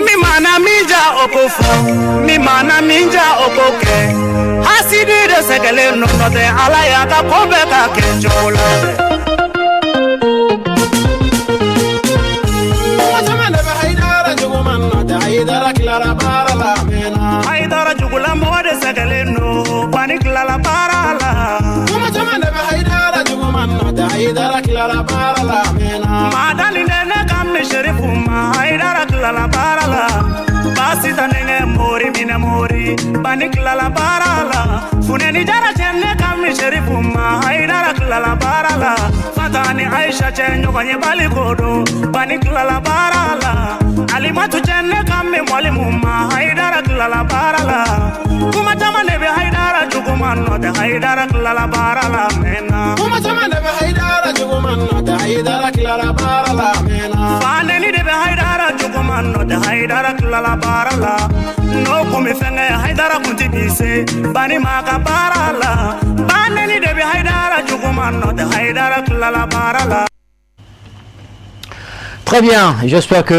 mi mana minja okofo mi mana minja okoke hasidi de segele no de ala ya ka kobe ka kejola Haidara Clara Barala Mena Haidara Jugula Mode Sagaleno Panic Lala Barala Mama never Haidara Juguman Haidara Clara Barala Mena Madani Nene Kam Sherifuma Haidara Clara Barala Basita Nene Mori Mina Mori Panic Lala Barala Funeni Jara Chene Kam Sherifuma Haidara Clara Barala Fatani Aisha Chenyo Kanye Balikodo Panic Lala Barala Alimatu Chene Kame Mwalimuma Haidara Klala Barala Kuma Chama Nebe Haidara Juguman the Haidara Klala Barala Mena Kuma Chama Nebe Haidara Juguman the Haidara Klala Barala Mena Faneni Nebe Haidara Juguman the Haidara Klala Barala No Kumifenge Haidara Kuntibise Bani Maka Barala Faneni Nebe Haidara Juguman the Haidara Klala Barala. Très bien, j'espère que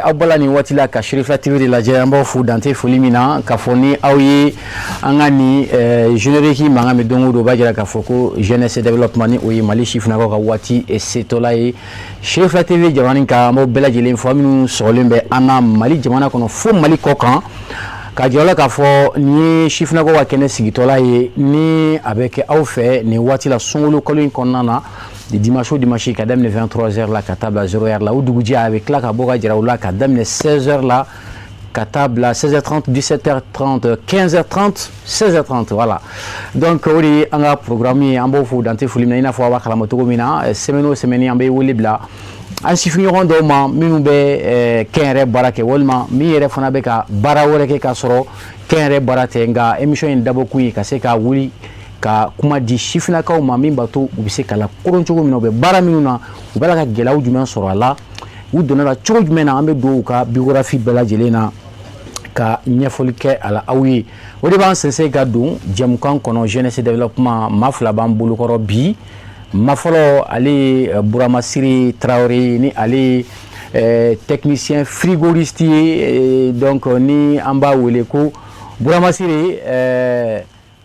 Aoubalani Watila ka Sherifa TV de la Djambo Fou Dante Folimina Kafoni Aouye Angani Générique Mangame Dongo do Bajara Kafoko Jeunesse et Développement ni Oye Mali Chifnago Wati et Setolaye Sherifa TV Jamani ka mo bela jele faminu solembe ana Mali Jamana kono fo Mali kokan ka jola ka fo ni Chifnago wa kene sigitolaye ni avec Aoufe ni Watila songolo kolin konana de dimanche au dimanche kadam ne 23h là katable à 0h là ou dougia avec la kaboga jiraoula kadam ne 16h là katable à 16h30 17h30 15h30 16h30 voilà donc oui on a programmé en beau fou dans tes foulimna ina fois wakala motogomina semaine ambe wolibla an sifinyoron do ma minube kenre barake wolma mi yere fona be ka bara wore ke ka soro kenre barate nga émission en dabo kuyi ka se ka wuli ka kuma di shifina ka ma min bato ubise kala koronchogo mino be bara minuna ubala ka gelaw jumen soro ala u donala chogo jumen ambe do ka biographie bela jelena ka nyefolike ala awi odi ban sense ga dun jemkan kono jeunesse développement mafla ban bulu koro bi mafolo ali Bouramasiri Traoré ni ali technicien frigoriste donc ni amba weleko Bouramasiri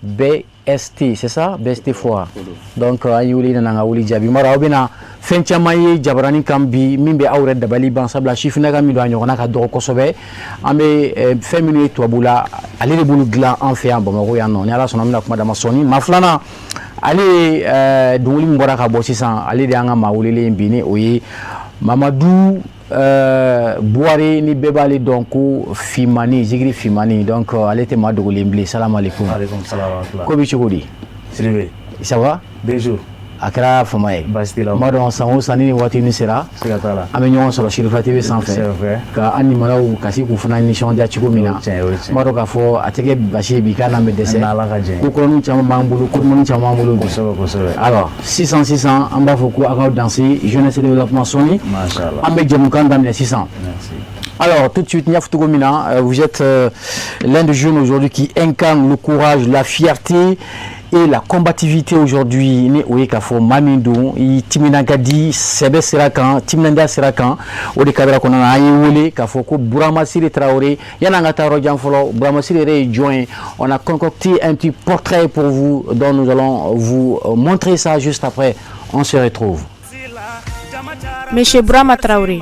BST, c'est ça? BST fois. Donc, ayuli na nga wuli jabi. Mara obina fenchama ye jabarani kambi mimbe awre dabali ban sabla chifina ga mi do anyona ka do kosobe. Ambe feminu to abula ali le bulu gla en fait en Bamako ya non. Ni ala sona mina kuma da masoni. Maflana ali duli mbora ka bosi san ali de anga mawulele mbini oyi Mamadou Boire ni bebali donc Fimani Zigri Fimani donc elle était madou limblé salam alaikum. Alaikum salam. Kobi chokodi. Siribe. Ça va? Bonjour. Akra famaye. Bastila. Madou sango sanini wati ni sera. Sigatala. Amenyo sur Sherifa TV sans fait. Ka animala ou kasi ku fana ni shondia chikomina. Madou ka fo atege bashi bikana me dese. Ku konu chama mambulu ku monu chama mambulu. Alors 600 en bas faut quoi danser jeunesse et développement soni. Machallah. Ambe jamukan damne 600. Merci. Alors, tout de suite, Niafoutogomina, vous êtes l'un des jeunes aujourd'hui qui incarne le courage, la fierté et la combativité aujourd'hui. Ni Oekafo, Mamindou, Timinagadi, Sebe Serakan, Timinanda Serakan, Ode Kabera Konana Ayewole, Kafoko, Bouramasiri Traoré, Yanangata Rodjanfolo, Bouramasiri rejoint. On a concocté un petit portrait pour vous, dont nous allons vous montrer ça juste après. On se retrouve. Monsieur Bourama Traoré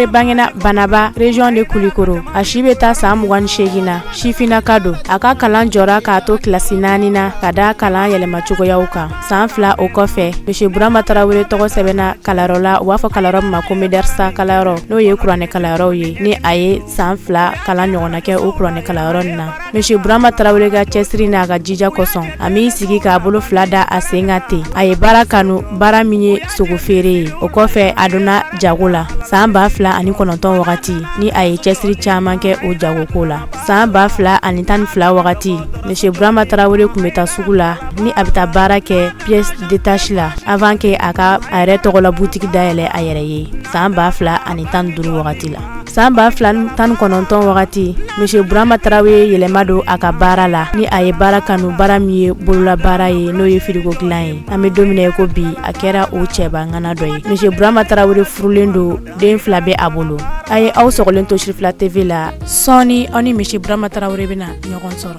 bangena Banaba région de Koulikoro a Shibeta Sam Wan Shegina Shifina Kado aka kalan jora ka to klasi nanina kada kalan yelema chugo yauka sanfla o kofe Monsieur Bourama Traoré togo sebena kalarola wafo kalaro makome dersa kalaro no ye kurane kalaro ye ni aye sanfla kalan nyona ke o kurane kalaro na Monsieur Bourama Traoré ga chesri na ga jija koson ami sigi ka bolo flada asengate aye barakanu baraminye sogofere o kofe aduna jagola samba fla ani kononton wakati ni aye chesri chaman ke o jago la samba fla ani tan fla wakati Monsieur Bourama Traoré kumeta sugula ni abita barake pièce détaché la avant que aka are togola boutique daele ayere ye samba fla ani tan duru wakati la san 2019 wagati Monsieur Burama Traoré yɛlɛma don a ka baara la ni a ye baara kanu baara min ye bolola baara ye n'o ye frigo dilan ye. An bɛ don min na ko bi a kɛra o cɛbangana dɔ ye. Monsieur Burama Traoré furulen don den 2 bɛ a bolo. A ye aw sɔgɔlen to Shirifila TV la sɔɔni aw ni Monsieur Burama Traoré bɛna ɲɔgɔn sɔrɔ.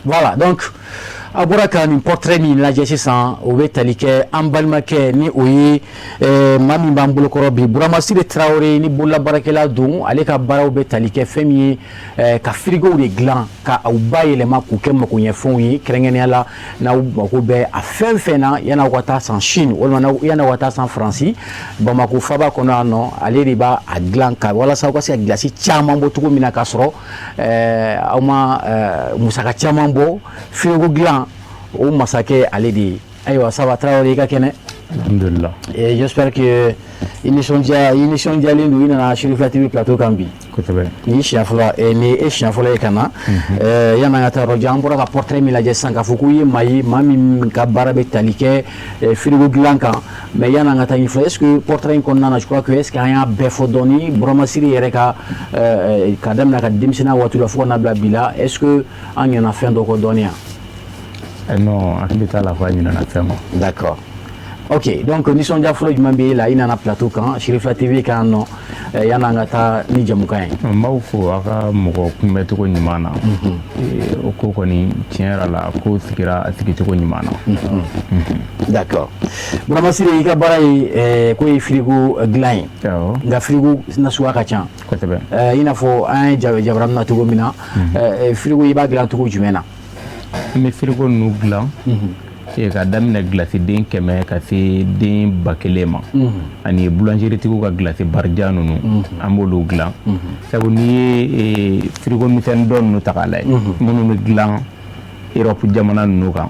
Voilà, donc a bɔra ka nin portrait min lajɛ sisan o bɛ tali kɛ an balimakɛ ni o ye maa min b'an bolokɔrɔ bi Burama Sile Traoré ni bololabaarakɛla don ale ka baaraw bɛ tali kɛ fɛn min ye ka frigow de dilan ka aw bayɛlɛma k'u kɛ makoɲɛfɛnw ye kɛrɛnkɛrɛnnenya la n'aw mako bɛ a fɛn fɛn na yan'aw ka taa san Chine walima yan'aw ka taa san Faransi Bamako faba kɔnɔ yan nɔ ale de b'a dilan ka walasa aw ka se ka gilasi caman bɔ cogo min na k'a sɔrɔ aw ma musaka caman bɔ frigo dilan o masakɛ ale de ye. Ayiwa Saba Traoré i ka kɛnɛ. Alhamdulillah. Et j'espère que émission diyalen don i nana Shirifila TV plateau kan bi. Kosɛbɛ. Ni siɲɛ fɔlɔ ni e siɲɛ fɔlɔ ye ka na yan'an ka taa yɔrɔ jan an bɔra ka portrait min lajɛ sisan k'a fɔ k'u ye maa ye maa min ka baara bɛ tali kɛ frigo dilan kan mais yan'an ka taa ɲɛfɔ est-ce que portrait in kɔnɔna na je crois que est-ce que an y'a bɛɛ fɔ dɔɔni Burama Sile yɛrɛ ka daminɛ ka denmisɛnninya waati la fo ka na bila bi la est-ce que an ɲɛna fɛn dɔ kɔ dɔɔni yan? Non, hakili t'a la ko a ɲinɛna fɛn ma. D'accord. Ok, donc nisɔndiya fɔlɔ jumɛn b'e la i nana plateau kan Shirifila TV kan yan nɔ yan'an ka taa ni jamukan ye. N b'aw fo a ka mɔgɔ kunbɛcogo ɲuman na o ko kɔni tiɲɛ yɛrɛ la ko sigira a sigicogo ɲuman na. D'accord. Burama Sile i ka baara ye ko ye frigo dilan ye nka frigo nasuguya ka ca. Kosɛbɛ. I n'a fɔ an ye jabara min na cogo min na frigo i b'a dilan cogo jumɛn na? N bɛ frigo ninnu dilan ka daminɛ gilasi den 100 ka se den 1000 ma ani boulangerie tigiw ka gilasi barija ninnu an b'olu dilan sabu n'i ye frigo misɛnnin dɔ ninnu ta k'a lajɛ minnu bɛ dilan Europe jamana ninnu kan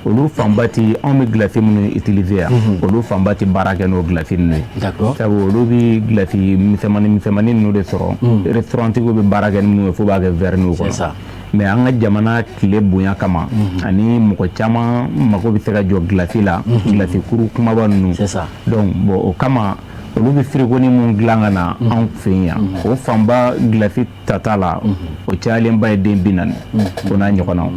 olu fanba ti anw bɛ gilasi minnu utiliser yan olu fanba ti baara kɛ n'o gilasi ninnu ye sabu olu bɛ gilasi misɛnmanin ninnu de sɔrɔ restaurant tigiw bɛ baara kɛ ni minnu ye fo b'a kɛ verre ninnu kɔnɔ. Mais an ka jamana tile bonya kama ani mɔgɔ caman mako bɛ se ka jɔ gilasi la gilasi kuru kumaba ninnu donc bon o kama olu bɛ frigo ni mun dilan ka na anw fɛ yan o fanba gilasi tata la o cayalenba ye den 40 o n'a ɲɔgɔnnaw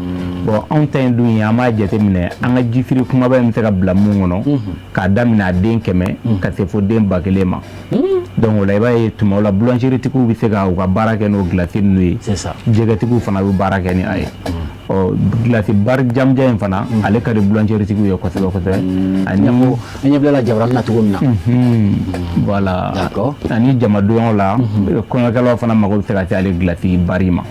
bon anw ta in dun ye an b'a jateminɛ an ka jifiri kumaba in bɛ se ka bila mun kɔnɔ k'a daminɛ a den 100 ka se fo den 1000 ma donc o la i b'a ye tuma la boulangerie tigiw bɛ se ka u ka baara kɛ n'o gilasi ninnu ye jɛgɛtigiw fana bɛ baara kɛ ni a ye gilasi bari jamja in fana ale ka di boulangerie tigiw ye kosɛbɛ kosɛbɛ ani an ɲɛ bila jabara min na cogo min na voilà ani jamadonyaw la kɔɲɔkɛlaw fana mago bɛ se ka se ale gilasi bari ma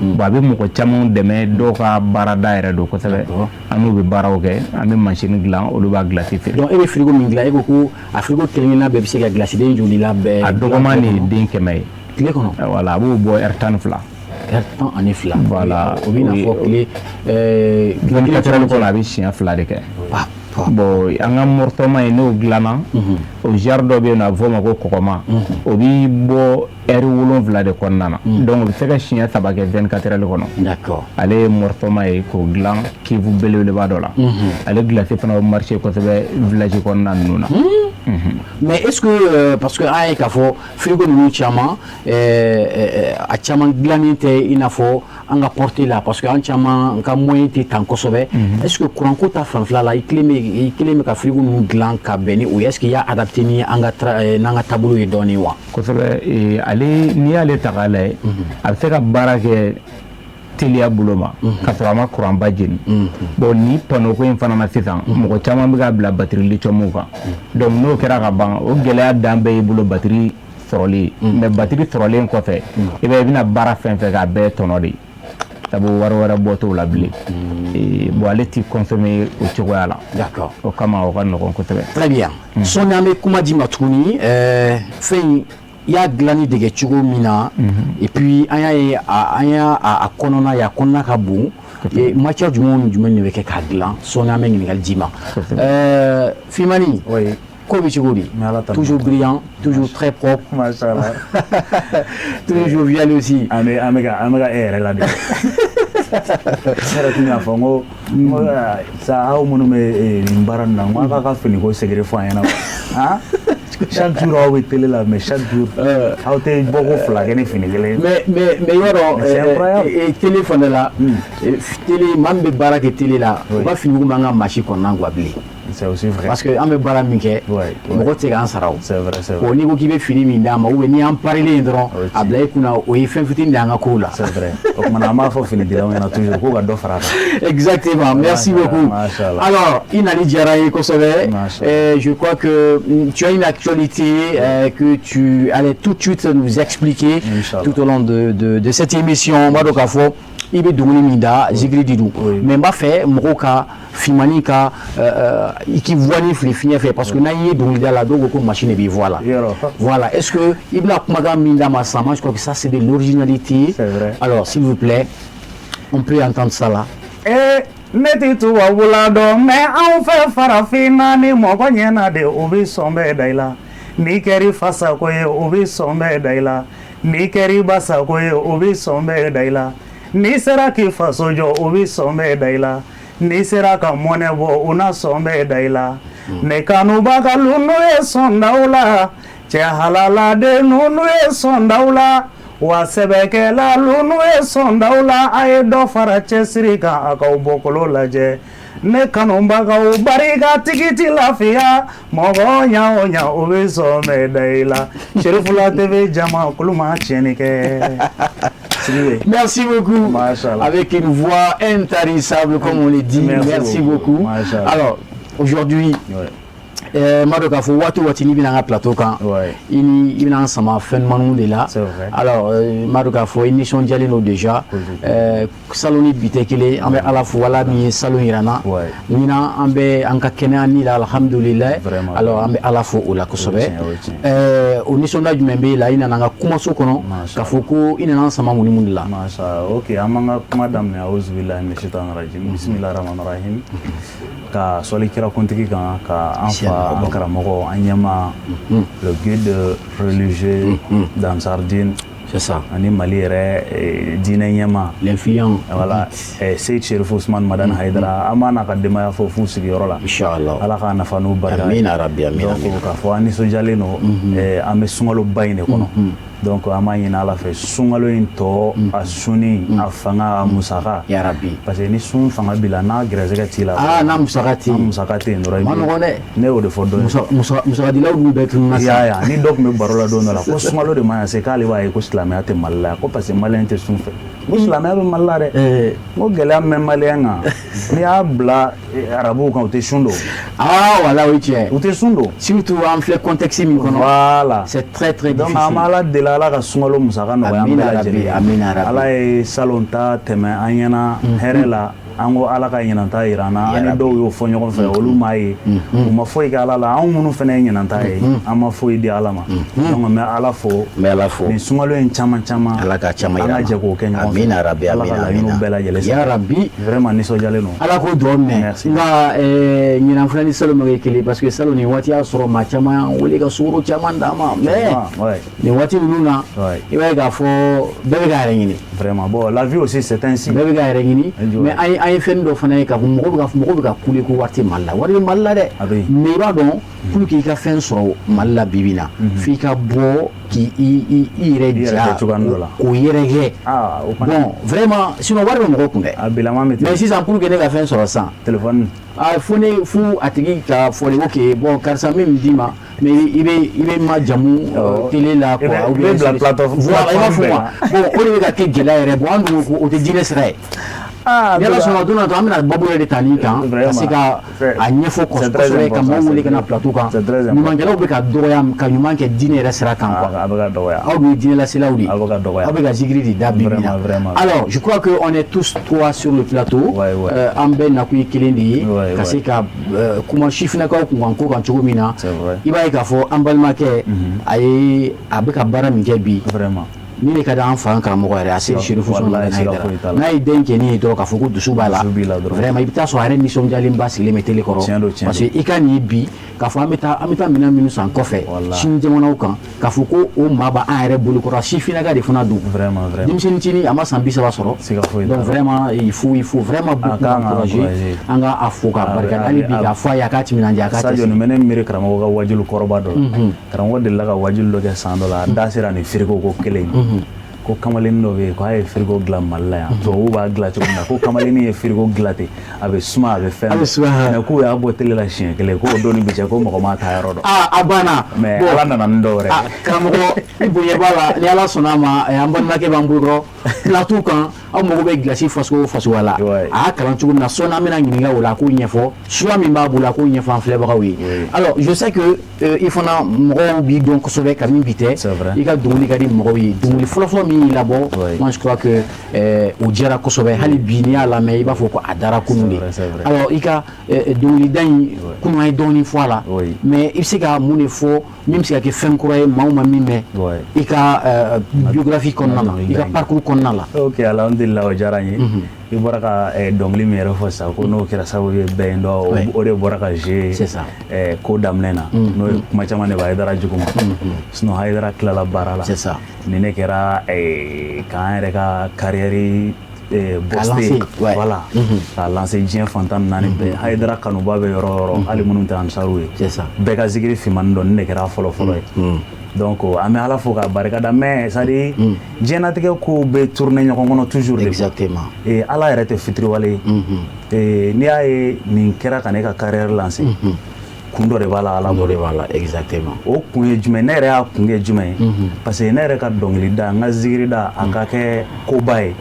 bon a bɛ mɔgɔ caman dɛmɛ dɔw ka baarada yɛrɛ don kosɛbɛ an n'u bɛ baaraw kɛ an bɛ machine dilan olu b'a gilasi feere. Donc e bɛ frigo min dilan e ko ko a frigo kelen-kelenna bɛɛ bɛ se ka gilasi den joli la bɛɛ a dɔgɔman de ye den 100 ye tile kɔnɔ voilà a b'o bɔ heure 12 heure 12 voilà o bɛ n'a fɔ tile 24 heures kɔnɔ a bɛ siɲɛ 2 de kɛ bon an ka mortoma ye n'o dilanna o genre dɔ bɛ yen nɔ a bɛ fɔ o ma ko kɔgɔma o bɛ bɔ heure 7 de kɔnɔna na donc o bɛ se ka siɲɛ 3 kɛ 24 heures kɔnɔ ale ye mortoma ye k'o dilan kivu belebeleba dɔ la ale gilasi fana bɛ marché kosɛbɛ village kɔnɔna ninnu na. Mais est-ce que parce que an ye k'a fɔ frigo ninnu caman a caman dilannen tɛ i n'a fɔ an ka portée la parce que an caman ka moyen tɛ tan kosɛbɛ est-ce que courant ko ta fanfɛla la i kelen bɛ ka frigo ninnu dilan ka bɛn ni o ye est-ce que i y'a adapté ni an ka n'an ka taabolo ye dɔɔni wa? Kosɛbɛ ale n'i y'ale ta k'a lajɛ a bɛ se ka baara kɛ teliya bolo ma ka sɔrɔ a ma courant ba jeni bon ni panneau ko in fana na sisan mɔgɔ caman bɛ k'a bila batterie lithium kan donc n'o kɛra ka ban o gɛlɛya dan bɛɛ y'i bolo batterie sɔrɔli mais batterie sɔrɔlen kɔfɛ i bɛna baara fɛn fɛn k'a bɛɛ tɔnɔ de ye sabu wari wɛrɛ bɔ t'o la bilen bon ale ti consommer o cogoya la d'accord o kama o ka nɔgɔn kosɛbɛ. Très bien sɔɔni an bɛ kuma di ma tuguni fɛn i y'a dilanni dege cogo min na et puis an y'a ye an y'a kɔnɔna ye a kɔnɔna ka bon matière jumɛn ni jumɛn de bɛ kɛ k'a dilan sɔɔni an bɛ ɲininkali d'i ma Fimani ko bɛ cogo di toujours brillant toujours très propre machallah toujours jovial aussi an bɛ ka e yɛrɛ la de yɛrɛ tun y'a fɔ n ko sa aw minnu bɛ nin baara nin na n ko aw ka fini ko segere fɔ an ɲɛna chaque jour aw bɛ télé la mais chaque jour aw tɛ bɔ ko fila kɛ ni fini kelen. mais yɔrɔ télé fana la télé maa min bɛ baara kɛ télé la u ka fini b'an ka machine kɔnɔna quoi bilen. C'est aussi vrai. Parce que an bɛ baara min kɛ mɔgɔ tɛ k'an sara o. C'est vrai, c'est vrai. Bon n'i ko k'i bɛ fini min d'a ma ou bien n'i y'an parilen dɔrɔn a bila i kunna o ye fɛn fitinin de y'an ka kow la. C'est vrai. O kumana an b'a fɔ finidilaw ɲɛna toujours k'u ka dɔ fara a kan. Exactement, merci beaucoup. Alors i nali diyara ye kosɛbɛ. Je crois que tu as une actualité que tu allais tout de suite nous expliquer tout au long de cette émission. B'a dɔn k'a fɔ i bɛ dongili min da zikiri di don mais n b'a fɛ mɔgɔw ka fimani ka i k'i voix ni fili fiɲɛ fɛ parce que n'an ye dongili da la dɔw ko ko machine b'i voix la. Voilà, est-ce que i bɛna kumakan min d'a ma sisan moi je crois que ça c'est de l'originalité. Alors s'il vous plaît on peut entendre ça là. Ne ti tubabula dɔn mais anw fɛ farafinna ni mɔgɔ ɲɛna de o bɛ sɔn bɛɛ da i la n'i kɛri fasako ye o bɛ sɔn bɛɛ da i la n'i kɛri basako ye o bɛ sɔn bɛɛ da i la n'i sera k'i faso jɔ o bɛ sɔn bɛɛ da i la n'i sera ka mɔnɛ bɔ o na sɔn bɛɛ da i la ne kanubaga n'u ye sɔn daw la cɛ halaladen n'u ye sɔn daw la wa sɛbɛkɛla n'u ye sɔn daw la a ye dɔ fara cɛsiri kan a k'aw bɔkolo lajɛ ne kanubagaw barika tigi ti lafiya mɔgɔ ɲa o ɲa o bɛ sɔn bɛɛ da i la Cherifula TV jama kulu ma tiɲɛni kɛ. Merci beaucoup. Avec une voix intarissable, comme on le dit. Merci beaucoup. Alors, aujourd'hui, Madoka fo watu watini bina nga plateau kan ini bina sama phénomène de là. Alors Madoka fo émission dialino déjà saloni bitekele ambe ala fo wala mi salon irana nina ambe anka kenani la alhamdulillah. Alors ambe ala fo ola kosobe o émission da jumembe la ina nga kuma so kono ka fo ko ina na sama nguni mundila masha OK amanga kuma damne auzu billahi minash shaitanir rajim bismillahir rahmanir rahim ka soli kira kontiki kan ka anfa karamɔgɔ an ɲɛma le guide religieux d'Ansardine. C'est ça. Ani Mali yɛrɛ diinɛ ɲɛma l'influent voilà Seyid Cherif Ousmane Madani Haidara an b'a n'a ka denbaya fo f'u sigiyɔrɔ la inchallah ala k'a nafa n'u barika amina rabbi amina donc k'a fɔ an nisɔndiyalen don an bɛ sunkaloba in de kɔnɔ donc an b'a ɲini ala fɛ sunkalo in tɔ a sunni a fanga a musaka ya rabbi parce que ni sun fanga b'i la n'a gɛrɛsɛgɛ t'i la n'a musaka tɛ yen dɔrɔn ma nɔgɔn dɛ ne y'o de fɔ dɔ ye musakadilaw dun bɛɛ tunun na sisan ni dɔ tun bɛ baro la don dɔ la ko sunkalo de ma ɲi se k'ale b'a ye ko silamɛya tɛ Mali la ko parce que maliyɛn tɛ sun fɛ ko silamɛya bɛ Mali la dɛ n ko gɛlɛya mɛn maliyɛn kan n'i y'a bila arabuw kan u tɛ sun don voilà o ye tiɲɛ u tɛ sun don surtout an filɛ contexte min kɔnɔ voilà c'est très très difficile donc an bɛ ala deli ala ka sunkalo musaka nɔgɔya an bɛɛ lajɛlen ala ye salon ta tɛmɛ an ɲɛna hɛrɛ la an ko ala ka ɲinanta yira an na an ni dɔw y'o fɔ ɲɔgɔn fɛ olu m'a ye u ma foyi kɛ ala la anw minnu fana ye ɲinanta ye an ma foyi di ala ma donc n bɛ ala fo nin sunkalo in caman caman ala ka caman yira an ka jɛ k'o kɛ ɲɔgɔn fɛ amina rabbi ala ka laɲiniw bɛɛ lajɛlen ya rabbi vraiment nisɔndiyalen don ala ko dugawu minɛ nka ɲinan filɛ ni salon ma kɛ kelen parce que salon nin waati y'a sɔrɔ maa caman wele ka sukaro caman d'a ma mais nin waati ninnu na i b'a ye k'a fɔ bɛɛ bɛ k'a yɛrɛ ɲini vraiment bon la vie aussi c'est ainsi bɛɛ bɛ k'a yɛrɛ ɲini mais an ye fɛn dɔ fana ye ka fɔ mɔgɔw bɛ ka kule ko wari tɛ Mali la wari bɛ Mali la dɛ mais i b'a dɔn pour que i ka fɛn sɔrɔ Mali la bi bi in na f'i ka bɔ k'i yɛrɛ ja k'o yɛrɛkɛ bon vraiment sinon wari bɛ mɔgɔ kun dɛ mais sisan pour que ne ka fɛn sɔrɔ sisan téléphone fo a tigi ka fɔ de ok bon karisa min d'i ma mais i bɛ ma jamu télé la quoi ou bien bila plateforme voilà i b'a fɔ wa bon o de bɛ ka kɛ gɛlɛya yɛrɛ bon an dun ko o tɛ diinɛ sira ye ni ala sɔnna don natɔ an bɛna babu yɛrɛ de ta nin kan ka se ka a ɲɛfɔ kosɛbɛ ka mɔgɔw wele ka na plateau kan ɲumankɛlaw bɛ ka dɔgɔya ka ɲuman kɛ diinɛ yɛrɛ sira kan quoi aw dun ye diinɛlaselaw de ye aw bɛ ka zikiri de da bi bi na alors je crois que on est tous trois sur le plateau an bɛɛ nakun ye kelen de ye ka se ka kuma sifinnakaw kun kan ko kan cogo min na i b'a ye k'a fɔ an balimakɛ a bɛ ka baara min kɛ bi ni ne ka di an fa an karamɔgɔ yɛrɛ a se Chérifou Soumaïla Haidara n'a ye den kɛ ni ye dɔrɔn k'a fɔ ko dusu b'a la vraiment i bɛ taa sɔrɔ a yɛrɛ nisɔndiyalenba sigilen bɛ télé kɔrɔ parce que i ka nin ye bi k'a fɔ an bɛ taa minɛn minnu san kɔfɛ sini jamanaw kan k'a fɔ ko o maa b'an yɛrɛ bolokɔrɔ sifinnaka de fana don denmisɛnnin a ma san 30 sɔrɔ donc vraiment il faut vraiment beaucoup encourager an ka a fo k'a barika hali bi k'a fɔ a ye a k'a timinandiya a k'a Sadio nin bɛ ne miiri karamɔgɔ ka wajulu kɔrɔba dɔ la karamɔgɔ delila ka wajulu dɔ kɛ san dɔ la a da sera nin frigo ko kelen ko kamalenin dɔ bɛ yen ko a ye frigo dilan Mali la yan tubabuw b'a dilan cogo min na ko kamalenin ye frigo dilan ten a bɛ suma a bɛ fɛn mais k'u y'a bɔ télé la siɲɛ kelen k'o don ni bi cɛ ko mɔgɔ m'a ta yɔrɔ dɔn a banna mais Ala nana ni dɔ wɛrɛ karamɔgɔ ni bonya b'a la ni Ala sɔnna a ma an balimakɛ b'an bolokɔrɔ plateau kan aw mago bɛ gilasi faso o faso la a y'a kalan cogo min na sɔnni an bɛna ɲininka o la a k'o ɲɛfɔ choix min b'a bolo a k'o ɲɛfɔ an filɛbagaw ye alors je sais que i fana mɔgɔw b'i dɔn kosɛbɛ ka min bi tɛ i ka dɔnkili ka di mɔgɔw ye dɔnkili fɔlɔfɔlɔ min y'i labɔ moi je crois que o diyara kosɛbɛ hali bi n'i y'a lamɛn i b'a fɔ ko a dara kunun de alors i ka dɔnkilida in kunun an ye dɔɔnin fɔ a la mais i bɛ se ka mun de fɔ min bɛ se ka kɛ fɛn kura ye maaw ma min mɛn i ka biographie kɔnɔna na i ka parcours kɔnɔna la. ok alhamdulilah o diyara n ye i bɔra ka dɔnkili min yɛrɛ fɔ sisan ko n'o kɛra sababu ye bɛɛ ye dɔn o de bɔra ka jouer ko daminɛ na n'o ye kuma caman de bɛ Haidara jugu ma sinon Haidara tilala baara la ni ne kɛra k'an yɛrɛ ka carrière boster voilà k'a lancer diɲɛ fantan naani bɛɛ Haidara kanuba bɛ yɔrɔ o yɔrɔ hali minnu tɛ ansaru ye bɛɛ ka zikiri finmani dɔn ni ne kɛra fɔlɔ ye donc an bɛ Ala fo k'a barikada mais c'est à dire diɲɛlatigɛ kow bɛ tourner ɲɔgɔn kɔnɔ toujours exactement Ala yɛrɛ tɛ fitiriwale ye n'i y'a ye nin kɛra ka ne ka carrière lancer kun dɔ de b'a la Ala bolo exactement o kun ye jumɛn ne yɛrɛ y'a kun kɛ jumɛn ye parce que ne yɛrɛ ka dɔnkilida n ka zikirida a ka kɛ koba ye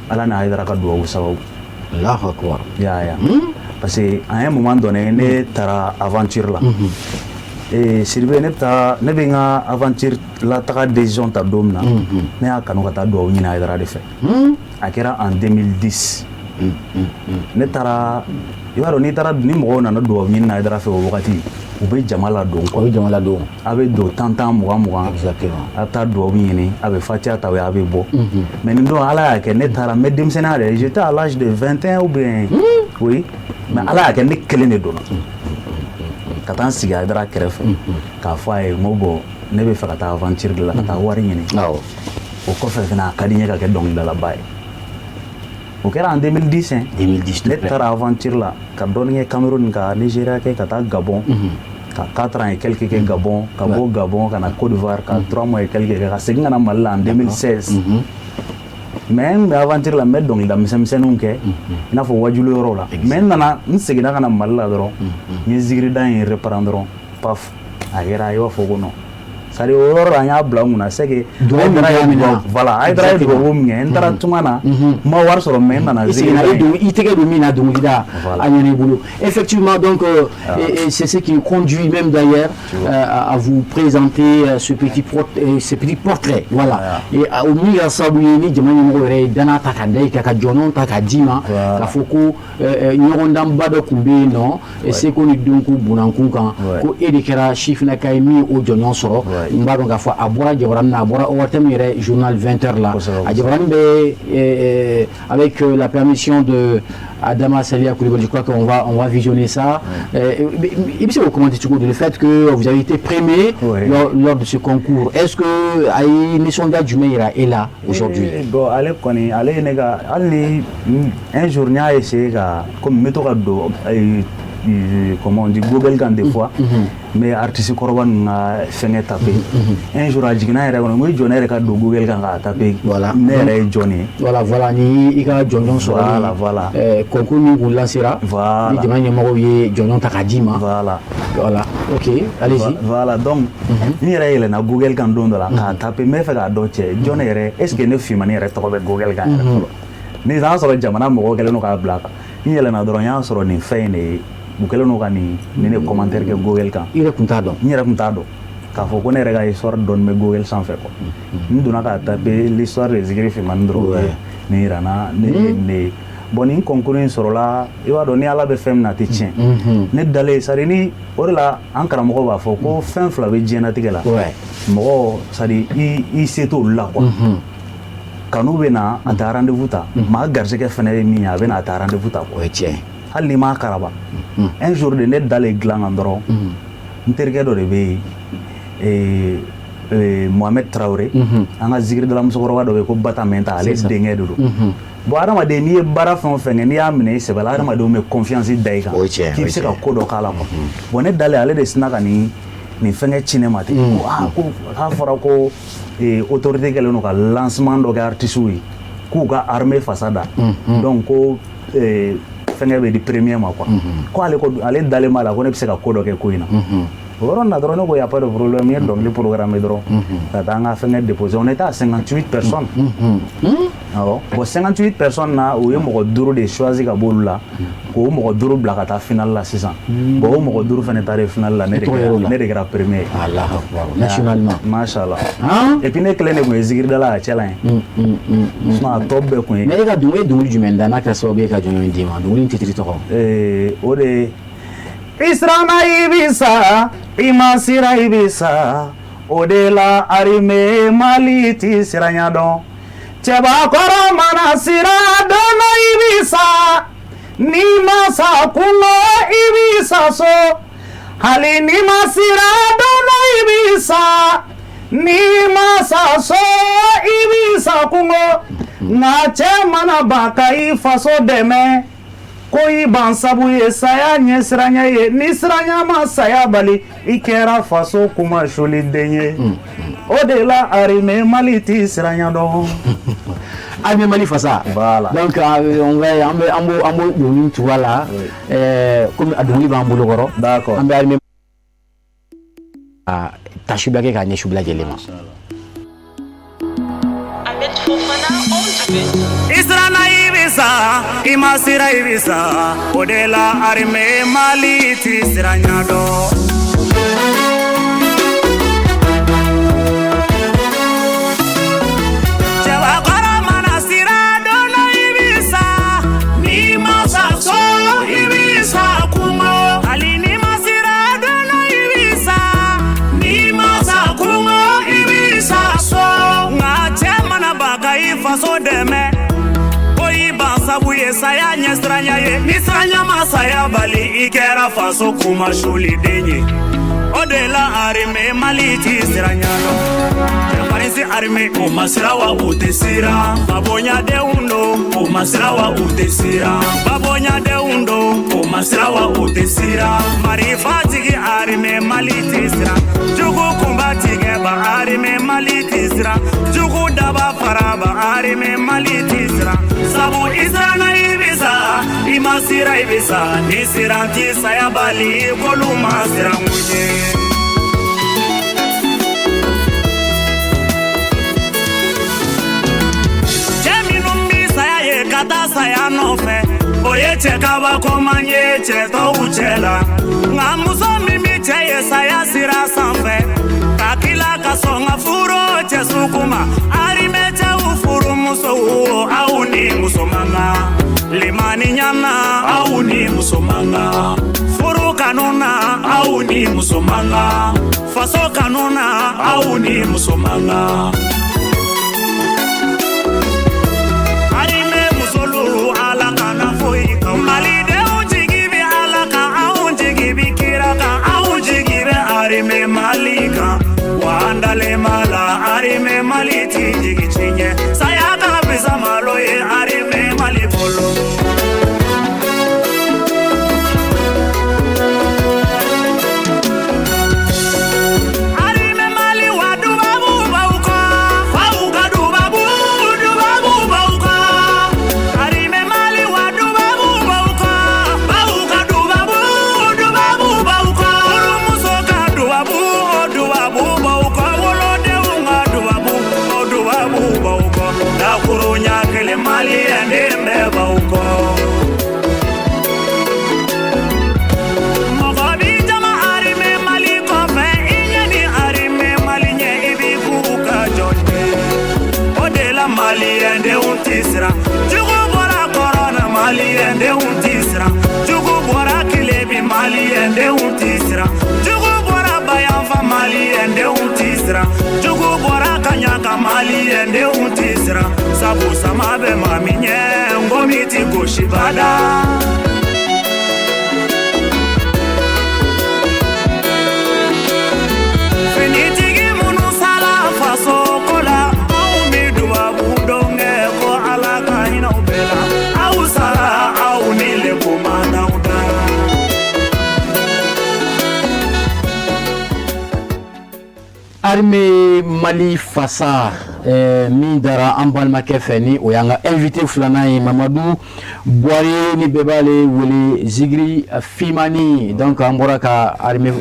Ala ni Haidara ka duwawu sababu Allahu akbar ya parce que an ye moment donné ne taara aventure la Sidibe ne bɛ n ka aventure la taga décision ta don min na ne y'a kanu ka taa duwawu ɲini Haidara de fɛ a kɛra en 2010 ne taara i b'a dɔn n'i taara ni mɔgɔw nana duwawu ɲini Haidara fɛ o wagati u bɛ jama ladon a bɛ don 10 20 exactement a bɛ taa duwawu ɲini a bɛ fatiha ta a bɛ bɔ mais nin don Ala y'a kɛ ne taara n bɛ denmisɛnninya de j'étais à l'âge de 21 ou bien oui mais Ala y'a kɛ ne kelen de donna ka taa n sigi Haidara kɛrɛfɛ k'a fɔ a ye n ko bon ne bɛ fɛ ka taa aventure de la ka taa wari ɲini o kɔfɛ fana a ka di n ye ka kɛ dɔnkilidalaba ye o kɛra en 2010 ne taara aventure la ka dɔɔnin kɛ Cameroun ka Nigeria kɛ ka taa Gabon ka 4 ans et quelques kɛ Gabon ka bɔ Gabon ka na Côte d'Ivoire ka 3 mois et quelques kɛ ka segin ka na Mali la en 2016 mais n bɛ aventure la n bɛ dɔnkilida misɛnmisɛnninw kɛ i n'a fɔ wajulu yɔrɔ la mais n seginna ka na Mali la dɔrɔn n ye zikirida in reprendre dɔrɔn paf a kɛra i b'a fɔ ko non c'est-à-dire o yɔrɔ la an y'a bila n kunna c'est que voilà Haidara ye duwawu min kɛ n taara tuma na n ma wari sɔrɔ mais n nana zikirida i tɛgɛ don min na dɔnkilida a ɲɛna i bolo effectivement donc c'est ce qui conduit même d'ailleurs à vous présenter ce petit portrait voilà et o min kɛra sababu ye ni jama ɲɛmɔgɔ yɛrɛ ye danaya ta ka da i kan ka jɔnɔn ta k'a d'i ma k'a fɔ ko ɲɔgɔndanba dɔ tun bɛ yen nɔ seko ni dɔnko bonankun kan ko e de kɛra sifinnaka ye min ye o jɔnjɔn sɔrɔ n b'a dɔn k'a fɔ a bɔra Jabaranin na a bɔra ORTM yɛrɛ journal 20h la a Jabaranin bɛ avec la permission de Adama Salia Coulibaly, je crois qu'on va visionner ça. Il se commenter le fait que vous avez été primé lors de ce concours. Est-ce que Aïe Nisonda Jumeira est là aujourd'hui? Bon, allez, un jour, il a essayé comme méthode comment on dit Google quand des fois mais artiste korban na fenga tapé un jour a jigna yɛrɛ kɔnɔ mo jɔn yɛrɛ ka don Google kan ka tapé ne yɛrɛ ye jɔn ye voilà ni i ka jɔnjɔn sɔrɔ voilà concours min kun lancera ni jama ɲɛmɔgɔw ye jɔnjɔn ta ka d'i ma voilà ok allez-y voilà donc ni yɛrɛ yɛlɛnna Google kan don dɔ la ka tapé n bɛ fɛ k'a dɔn cɛ jɔn yɛrɛ est ce que ne filmani yɛrɛ tɔgɔ bɛ Google kan yɛrɛ fɔlɔ ni y'a sɔrɔ jamana mɔgɔw kɛlen don k'a bila kan ni yɛlɛnna dɔrɔn n y'a sɔrɔ nin fɛn in de ye u kɛlen don ka nin ne commentaire kɛ Google kan i yɛrɛ kun t'a dɔn n yɛrɛ kun t'a dɔn k'a fɔ ko ne yɛrɛ ka histoire dɔɔnin bɛ Google sanfɛ quoi n donna k'a taper l'histoire de Zikiri Filmani dɔrɔn ne yirana ne bon nin concours in sɔrɔla i b'a dɔn ni Ala bɛ fɛn min na a tɛ tiɲɛ ne dalen c'est à dire ni o de la an karamɔgɔ b'a fɔ ko fɛn fila bɛ diɲɛlatigɛ la mɔgɔ c'est à dire i se t'olu la quoi kanu bɛ na a tɛ rendez-vous ta maa garisɛgɛ fɛnɛ ye min ye a bɛ na a tɛ rendez-vous ta o ye tiɲɛ hali n'i m'a karaba un jour de ne dalen dilan kan dɔrɔn n terikɛ dɔ de bɛ yen Mohamed Traoré an ka zikiridala musokɔrɔba dɔ bɛ yen ko Bata Mɛnta ale denkɛ de don bon adamaden n'i ye baara fɛn o fɛn kɛ n'i y'a minɛ i sɛbɛ la adamadenw bɛ confiance da i kan k'i bɛ se ka ko dɔ k'a la quoi bon ne dalen ale de sina ka nin fɛngɛ ci ne ma ten ko k'a fɔra ko autorité kɛlen don ka lancement dɔ kɛ artistes ye k'u ka armée fasa da donc ko fɛngɛ bɛ di premier ma quoi ko ale dalen b'a la ko ne bɛ se ka ko dɔ kɛ ko in na o yɔrɔ na dɔrɔn ne ko y a pas de problème n ye dɔnkili programme dɔrɔn ka taa an ka fɛngɛ déposer on était à 58 personnes awɔ bon 58 personnes na o ye mɔgɔ 5 de choisi ka b'olu la k'o mɔgɔ 5 bila ka taa finale la sisan bon o mɔgɔ 5 fɛnɛ taara finale la ne de kɛra premier nationalement machallah et puis ne kelen de kun ye zikiridala a cɛla ye sinon a tɔ bɛɛ kun ye mais e ka dɔnkili jumɛn da n'a kɛra sababu ye ka jɔnjɔn d'i ma dɔnkili in titiri tɔgɔ o de Israna ibisa imasira ibisa o de la arime mali ti siranya don cɛba kɔrɔ mana sira dɔnna ibisa ni masa kungo ibisa so hali ni masira dɔnna ibisa ni masa so ibisa kungo nka cɛ mana ba ka i faso dɛmɛ ko i ban sabu ye saya ɲɛ siranya ye ni siranya ma saya bali i kɛra faso kuma soliden ye o de la arime mali ti siranya dɔn armée Mali fasa voilà donc on va an b'o dɔnkili tugu a la comme a dɔnkili b'an bolo kɔrɔ d'accord an bɛ armée tasubila kɛ k'a ɲɛsu bɛɛ lajɛlen ma Israna ibisa imasira ibisa o de la armée Mali ti siranya dɔn faso deme koi ban sabu ye saya ɲɛ siranya ye ni siranya ma saya bali i kɛra faso kuma soliden ye o de la armée Mali ti siranya dɔn farinsi armée o ma sira wa o tɛ sira babonyadenw don o ma sira wa o tɛ sira babonyadenw don o ma sira wa o tɛ sira marifatigi armée Mali ti sira jugu kunba tigɛba armée Mali ti sira jugu daba faraba armée Mali ti sira sabu Israna ibisa ima sira ibisa ni siranti saya bali kolu ma sira munye kata saya nɔfɛ o ye cɛ kaba koman ye cɛ tɔw cɛ la nka muso min bi cɛ ye saya sira sanfɛ ka kila ka sɔn ka furu cɛ sugu ma arime cɛw furu musow aw ni musomanga limaniya na aw ni musomanga furu kanu na aw ni musomanga faso kanu na aw ni musomanga arime Mali kan wa andale mala arime Mali ti jigi cinye saya ka bisa malo ye arime Mali bolo arime Mali wa dubabu bauka fauka dubabu bauka arime Mali wa dubabu bauka fauka dubabu bauka dubabu bauka wolo deunga dubabu bauka da kurunya kele Mali ende me bauka mogabi jama arime Mali ko fe inyani arime Mali nye ibi kuka jonde odela Mali ende untisra jugu bora corona Mali ende untisra jugu bora kilebi Mali ende untisra jugu bayanfa Mali ende untisra jugu bora kanyaka Mali ende untisra sabu sama bɛ maa min ɲɛ ngomi ti gosi bada. Finitigi minnu sala faso ko la anw mi dubabu dɔnkɛ ko Ala ka hinɛw bɛɛ la aw sara aw ni lekomanaw da. Armée Mali fasa min dara an balimakɛ fɛ ni o y'an ka invité filanan ye Mamadou Boire ni bɛɛ b'ale wele Zigiri Fimani donc an bɔra ka armée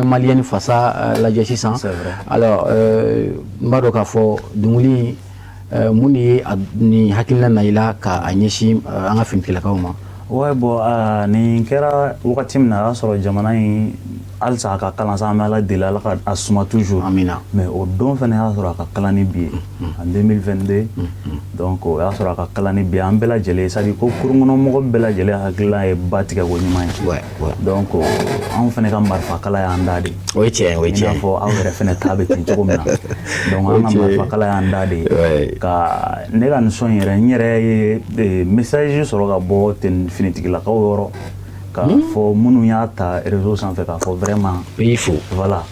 malienne fasa lajɛ sisan. Alors n b'a dɔn k'a fɔ dongili mun de ye ni hakilina na i la ka a ɲɛsin an ka finitigilakaw ma. Ouais bon nin kɛra wagati min na a y'a sɔrɔ jamana in halisa a ka kalansa an bɛ Ala deli Ala ka a suma toujours. Amina. Mais o don fana y'a sɔrɔ a ka kalan ni bi ye en 2022 donc o y'a sɔrɔ a ka kalan ni bi ye an bɛɛ lajɛlen c'est à dire ko kurungɔnɔmɔgɔ bɛɛ lajɛlen hakilina ye ba tigɛ ko ɲuman ye. Donc anw fana ka marifa kala y'an da de. O ye tiɲɛ o ye tiɲɛ. I n'a fɔ aw yɛrɛ fana ta bɛ ten cogo min na. Donc an ka marifa kala y'an da de ye. Ka ne ka nin sɔn yɛrɛ n yɛrɛ ye message sɔrɔ ka bɔ ten finitigilakaw yɔrɔ. K'a fɔ minnu y'a ta réseau sanfɛ k'a fɔ vraiment il faut voilà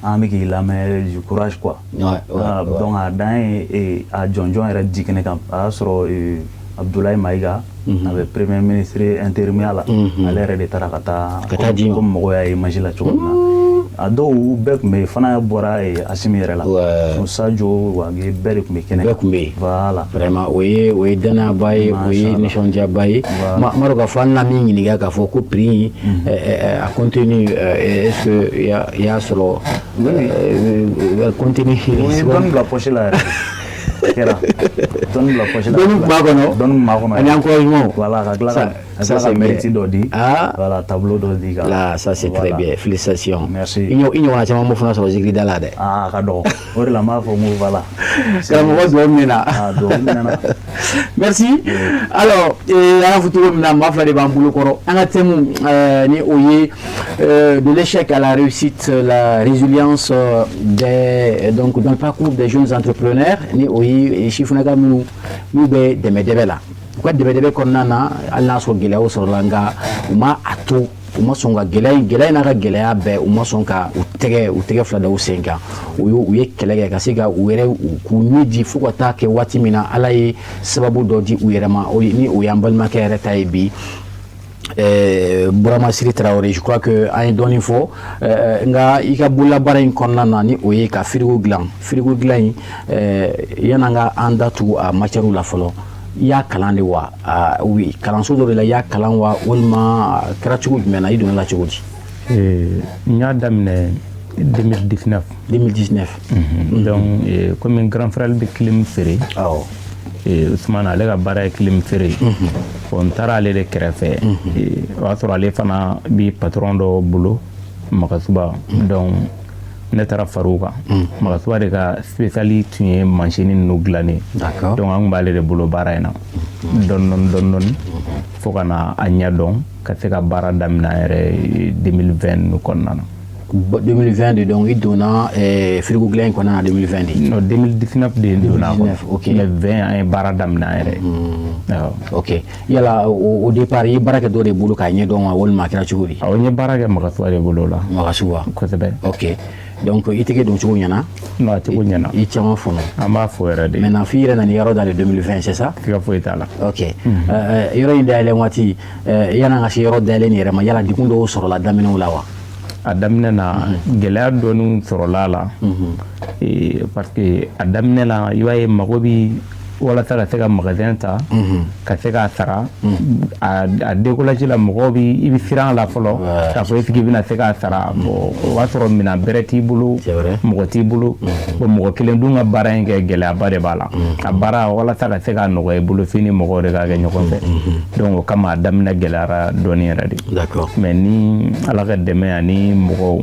an bɛ k'i lamɛn du courage quoi donc a dan ye a jɔnjɔn yɛrɛ di kɛnɛ kan a y'a sɔrɔ Abdoulaye Maïga a bɛ premier ministre intérimaire la ale yɛrɛ de taara ka taa di ko mɔgɔw y'a image la cogo min na a dɔw bɛɛ tun bɛ fana bɔra Asimi yɛrɛ la Sadio Wage bɛɛ de tun bɛ kɛnɛ kan bɛɛ tun bɛ yen voilà vraiment o ye danayaba ye o ye nisɔndiyaba ye ma dɔn k'a fɔ an na min ɲininka k'a fɔ ko prix a contenu est-ce que i y'a sɔrɔ contenu donne la poche la yɛrɛ kɛra donne la poche la donne ma kɔnɔ ani encouragement voilà ka tila ka mérite dɔ di voilà tableau dɔ di là ça c'est très bien félicitations merci i ɲɔgɔnna caman m'o fana sɔrɔ Zigiri da la dɛ ka dɔgɔ o de la n b'a fɔ n ko voilà karamɔgɔ dugawu minɛ na dugawu minɛ na merci alors an y'a fɔ cogo min na maa fila de b'an bolo kɔrɔ an ka thème ni o ye de l'échec à la réussite la résilience donc dans le parcours des jeunes entrepreneurs ni o ye sifinnaka minnu bɛ dɛmɛ la u ka dɛmɛ kɔnɔna na hali n'a sɔrɔ gɛlɛyaw sɔrɔla nka u ma a to u ma sɔn ka gɛlɛya n'a ka gɛlɛya bɛɛ u ma sɔn ka u tɛgɛ fila da u sen kan u ye kɛlɛ kɛ ka se ka u yɛrɛ k'u ɲɛ di fo ka taa kɛ waati min na Ala ye sababu dɔ di u yɛrɛ ma ni o y'an balimakɛ yɛrɛ ta ye bi Burama Siri Traoré je crois que an ye dɔɔni fɔ nka i ka bololabaara in kɔnɔna na ni o ye ka frigo dilan in yan'an ka an da tugu a matière la fɔlɔ i y'a kalan de wa oui kalanso dɔ de la i y'a kalan wa walima kɛra cogo jumɛn na i donna la cogo di n y'a daminɛ 2019 donc comme grand frère bɛ clim feere Ousmane ale ka baara ye clim feere n taara ale de kɛrɛfɛ o y'a sɔrɔ ale fana bi patron dɔ bolo Magasuba donc ne taara far'o kan Magasuba de ka spéciali tun ye mansini ninnu dilannen donc an tun b'ale de bolo baara in na dɔɔni fo ka na a ɲɛdɔn ka se ka baara daminɛ yɛrɛ 2020 kɔnɔna na 2020 donc i donna frigo dilan in kɔnɔna na 2020 non 2019 de donna ok mais 20 an ye baara daminɛ yɛrɛ ok yala au départ i ye baara kɛ dɔ de bolo k'a ɲɛdɔn wa walima a kɛra cogo di n ye baara kɛ Magasuba de bolo la Magasuba kosɛbɛ ok donc i tɛgɛ don cogo ɲɛna non a cogo ɲɛna i caman fɔlɔ an b'a fɔ yɛrɛ de maintenant f'i yɛrɛ nana yɔrɔ dayɛlɛ 2020 c'est ça siga foyi t'a la ok yɔrɔ in dayɛlɛ waati yan'an ka se yɔrɔ dayɛlɛ nin yɛrɛ ma yala degun dɔw sɔrɔla daminɛw la wa a daminɛ na gɛlɛya dɔɔni sɔrɔla la parce que a daminɛ la i b'a ye mago bi walasa ka se ka magasin ta ka se k'a sara a décollage la mɔgɔw i bɛ siran la fɔlɔ k'a fɔ est-ce que i bɛna se k'a sara bon o b'a sɔrɔ minɛn bɛrɛ t'i bolo mɔgɔ t'i bolo bon mɔgɔ kelen dun ka baara in kɛ gɛlɛyaba de b'a la a baara walasa ka se k'a nɔgɔya i bolo f'i ni mɔgɔw de k'a kɛ ɲɔgɔn fɛ donc o kama a daminɛ gɛlɛyara dɔɔni yɛrɛ de d'accord mais ni Ala ka dɛmɛ ani mɔgɔw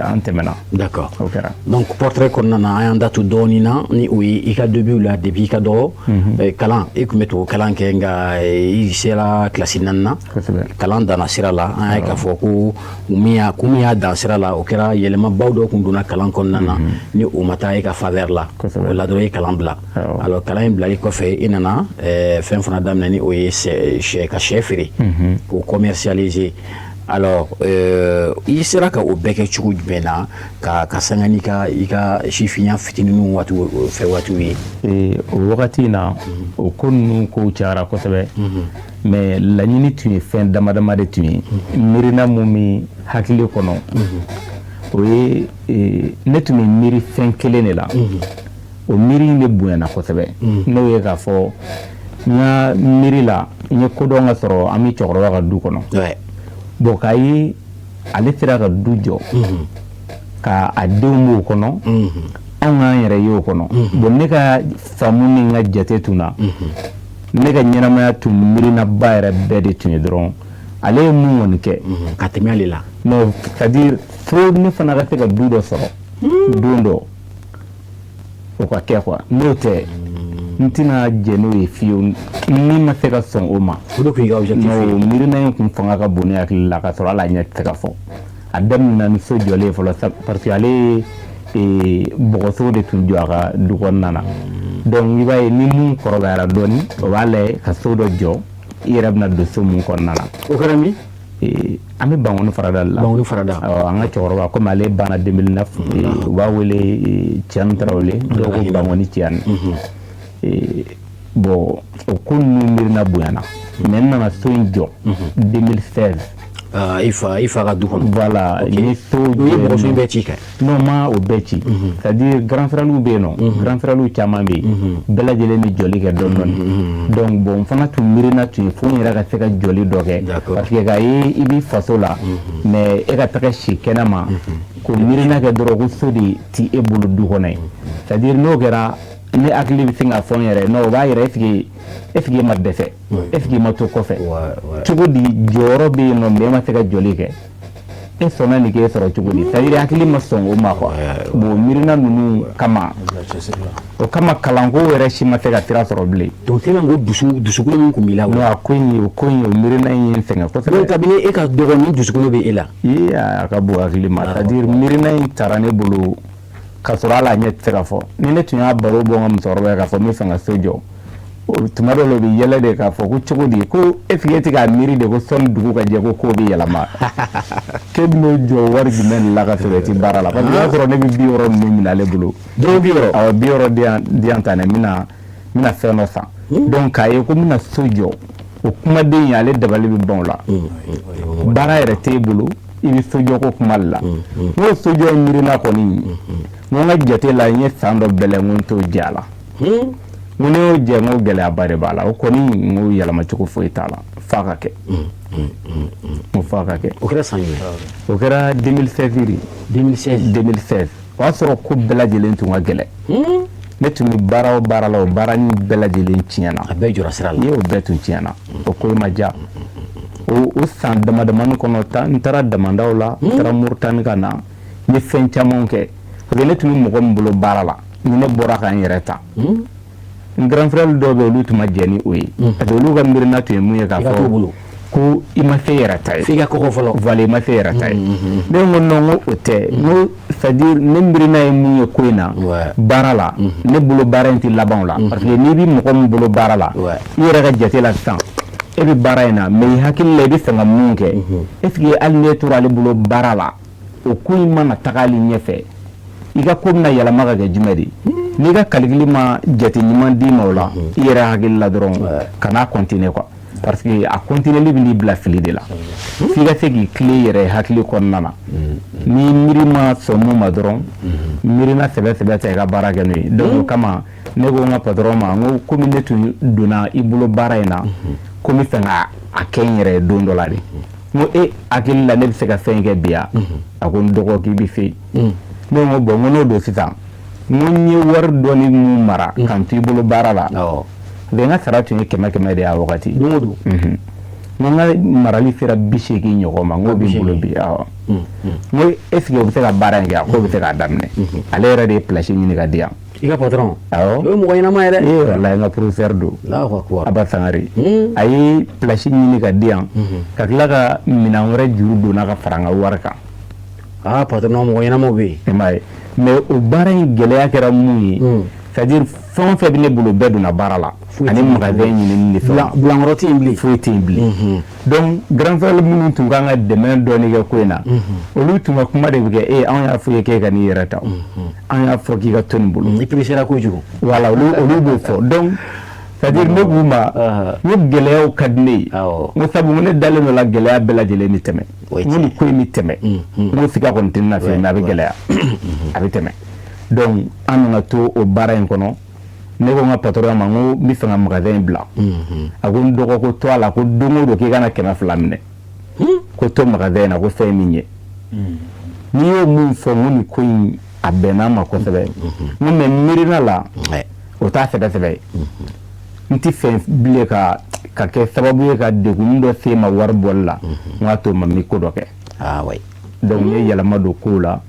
an tɛmɛna d'accord o kɛra donc portrait kɔnɔna na an y'an da tu dɔɔni na ni o ye i ka début la depuis i ka dɔgɔ fɔ kalan i tun bɛ to kalan kɛ nka i sera kilasi 4nan kalan danna sira la an y'a k'a fɔ ko min y'a dan sira la o kɛra yɛlɛmabaw dɔ tun donna kalan kɔnɔna na ni o ma taa i ka faveur la o la dɔrɔn i ye kalan bila alors kalan in bilali kɔfɛ i nana fɛn fana daminɛ ni o ye ka sɛ feere k'o commercialiser alors i sera ka o bɛɛ kɛ cogo jumɛn na ka sanga ni i ka sifinya fitininw waatiw ye o wagati na o ko ninnu kow cayara kosɛbɛ mais laɲini tun ye fɛn dama dama de tun ye miirina mun min hakili kɔnɔ o ye ne tun bɛ miiri fɛn kelen de la o miiri in de bonyana kosɛbɛ n'o ye k'a fɔ n ka miiri la n ye kodɔn ka sɔrɔ an bɛ cɛkɔrɔba ka du kɔnɔ bon k'a ye ale sera ka du jɔ ka a denw b'o kɔnɔ anw k'an yɛrɛ ye o kɔnɔ bon ne ka faamu ni n ka jate tun na ne ka ɲɛnamaya tun miirinaba yɛrɛ bɛɛ de tun ye dɔrɔn ale ye mun kɔni kɛ ka tɛmɛ ale la non c'est-à-dire fo ne fana ka se ka du dɔ sɔrɔ don dɔ o ka kɛ quoi n'o tɛ n tɛna jɛ n'o ye fiyewu ni ma se ka sɔn o ma o de tun y'i ka objectif ye miirina in kun fanga ka bon ne hakili la ka sɔrɔ hali a ɲɛ tɛ se ka fɔ a daminɛna ni so jɔlen fɔlɔ parce que ale bɔgɔso de tun jɔ a ka du kɔnɔna na donc i b'a ye ni mun kɔrɔbayara dɔɔni o b'a lajɛ ka so dɔ jɔ i yɛrɛ bɛna don so mun kɔnɔna la o kɛra min an bɛ Bankɔni Farada la Bankɔni Farada an ka cɛkɔrɔba komi ale banna 2009 u b'a wele Tiani Tarawele dɔw ko Bankɔni Tiani bon o ko ninnu miirina bonyana mais n nana so in jɔ 2016 i fa ka du kɔnɔ voilà ni so ye bɔgɔso in bɛɛ ci kɛ non ma o bɛɛ ci c'est à dire grand frère bɛ yen nɔ grand frère caman bɛ yen bɛɛ lajɛlen bɛ jɔli kɛ dɔɔni dɔɔni donc bon n fana tun miirina tun ye fo n yɛrɛ ka se ka jɔli dɔ kɛ parce que k'a ye i b'i faso la mais e ka taga si kɛnɛma ko miirina kɛ dɔrɔn ko so de ti e bolo du kɔnɔ ye c'est à dire n'o kɛra ne hakili bɛ se k'a fɔ n yɛrɛ non o b'a yɛrɛ est ce que e ma dɛsɛ est ce que e ma to kɔfɛ cogo di jɔyɔrɔ bɛ yen nɔ mais e ma se ka jɔli kɛ e sɔnna nin k'e sɔrɔ cogo di c'est à dire hakili ma sɔn o ma quoi bon miirina ninnu kama o kama kalanko yɛrɛ si ma se ka sira sɔrɔ bilen donc tellement ko dusukolo min tun b'i la non a ko in ye o miirina in ye n sɛgɛn kosɛbɛ donc kabini e ka dɔgɔ ni dusukolo bɛ e la a ka bon hakili ma c'est à dire miirina in taara ne bolo ka sɔrɔ hali a ɲɛ tɛ se ka fɔ ni ne tun y'a baro bɔ n ka musokɔrɔba ye k'a fɔ n bɛ fɛ ka so jɔ tuma dɔw la o bɛ yɛlɛ de k'a fɔ ko cogo di ko est ce que e tɛ k'a miiri de ko sɔnni dugu ka jɛ ko kow bɛ yɛlɛma k'e bɛn'o jɔ wari jumɛn de la ka sɔrɔ i tɛ baara la parce que o y'a sɔrɔ ne bɛ 60 ninnu minɛ ale bolo dɔrɔn 60 awɔ 60 di yan ta ne bɛna fɛn dɔ san donc k'a ye ko n bɛna so jɔ o kumaden in ale dabali bɛ ban o la baara yɛrɛ t'e bolo i bɛ sojɔ ko kuma de la n'o sojɔ in miirina kɔni n ka jate la n ye san dɔ bɛlɛ n ko n t'o jɛ a la n ko ne y'o jɛ n ko gɛlɛyaba de b'a la o kɔni n ko yɛlɛma cogo foyi t'a la f'a ka kɛ n ko f'a ka kɛ o kɛra san jumɛn o kɛra 2016 o y'a sɔrɔ ko bɛɛ lajɛlen tun ka gɛlɛn ne tun bɛ baara o baara la o baara ni bɛɛ lajɛlen tiɲɛna a bɛɛ jɔra sira la o bɛɛ tun tiɲɛna o ko ma diya o san damadamani kɔnɔ n taara damandaw la n taara Moritani ka na n ye fɛn camanw kɛ parce que ne tun bɛ mɔgɔ min bolo baara la ni ne bɔra ka n yɛrɛ ta n grand frère dɔw bɛ olu tun ma jɛ ni o ye parce que olu ka miirina tun ye mun ye k'a fɔ ko i ma se yɛrɛ ta ye f'i ka kɔkɔ fɔlɔ voilà i ma se yɛrɛ ta ye ne ko non ko o tɛ n ko c'est à dire ne miirina ye mun ye ko in na baara la ne bolo baara in tɛ laban o la parce que n'i bɛ mɔgɔ min bolo baara la i yɛrɛ ka jate la sisan e bɛ baara in na mais i hakili la i bɛ fɛ ka mun kɛ est ce que hali n'e tora ale bolo baara la o ko in mana taga hali ɲɛfɛ i ka ko bɛna yɛlɛma ka kɛ jumɛn de ye n'i ka calcul ma jate ɲuman d'i ma o la i yɛrɛ hakili la dɔrɔn kana continuer quoi parce que a continueli bɛ n'i bila fili de la f'i ka se k'i tilen yɛrɛ hakili kɔnɔna na ni miiri ma sɔn mun ma dɔrɔn miirina sɛbɛ ta i ka baara kɛ n'o ye donc o kama ne ko n ka patron ma n ko komi ne tun donna i bolo baara in na ko n bɛ fɛ ka a kɛ n yɛrɛ ye don dɔ la de n ko e hakili la ne bɛ se ka fɛn kɛ bi ya a ko n dɔgɔ k'i bɛ fɛ yen ne ko bon n ko n'o don sisan n ko n ye wari dɔɔni mun mara ka n to i bolo baara la n ka sara tun ye 100 de ye a wagati don o don nga marali sera bisheki nyogoma ngo bi bolo bi awa ngo est-ce que obse ka baranga ko obse ka damne ale era de place ni ka dia ika patron awo yo mo yana ma ere la nga professeur do la quoi aba sangari ayi place ni ka dia ka kila ka mina ngore juru do na ka faranga warka patron mo yana mo be mais o baran geleya kera muni c'est-à-dire fon fe bine bolo bedu na barala ani magasin ni blangroti imbli fruit imbli donc grand frère minnu tun kan ka dɛmɛ dɔɔni kɛ ko in na olu tun ka kuma de bɛ kɛ anw y'a fɔ i ye k'e ka n'i yɛrɛ ta an y'a fɔ k'i ka to nin bolo i pressera kojugu voilà olu b'o fɔ donc c'est-à-dire ne k'u ma n ko gɛlɛyaw ka di ne ye n ko sabu ne dalen dɔ la gɛlɛya bɛɛ lajɛlen ni tɛmɛ n ko nin ko in ni tɛmɛ n ko siga kɔni tɛ ne na fɛ mais a bɛ gɛlɛya a bɛ tɛmɛ donc an nana to o baara in kɔnɔ ne ko n ka patron ma n ko n bɛ fɛ ka magasin bila a ko n dɔgɔ ko to a la ko don o don k'i kana 200 minɛ ko to magasin na ko fɛn min ye n'i y'o mun fɔ n ko nin ko in a bɛnna n ma kosɛbɛ n ko mais miirina la o t'a sɛbɛsɛbɛ ye n tɛ fɛn bilen ka kɛ sababu ye ka degun dɔ se ma wari bɔli la n k'a to ma mi ko dɔ kɛ donc n ye yɛlɛma don kow la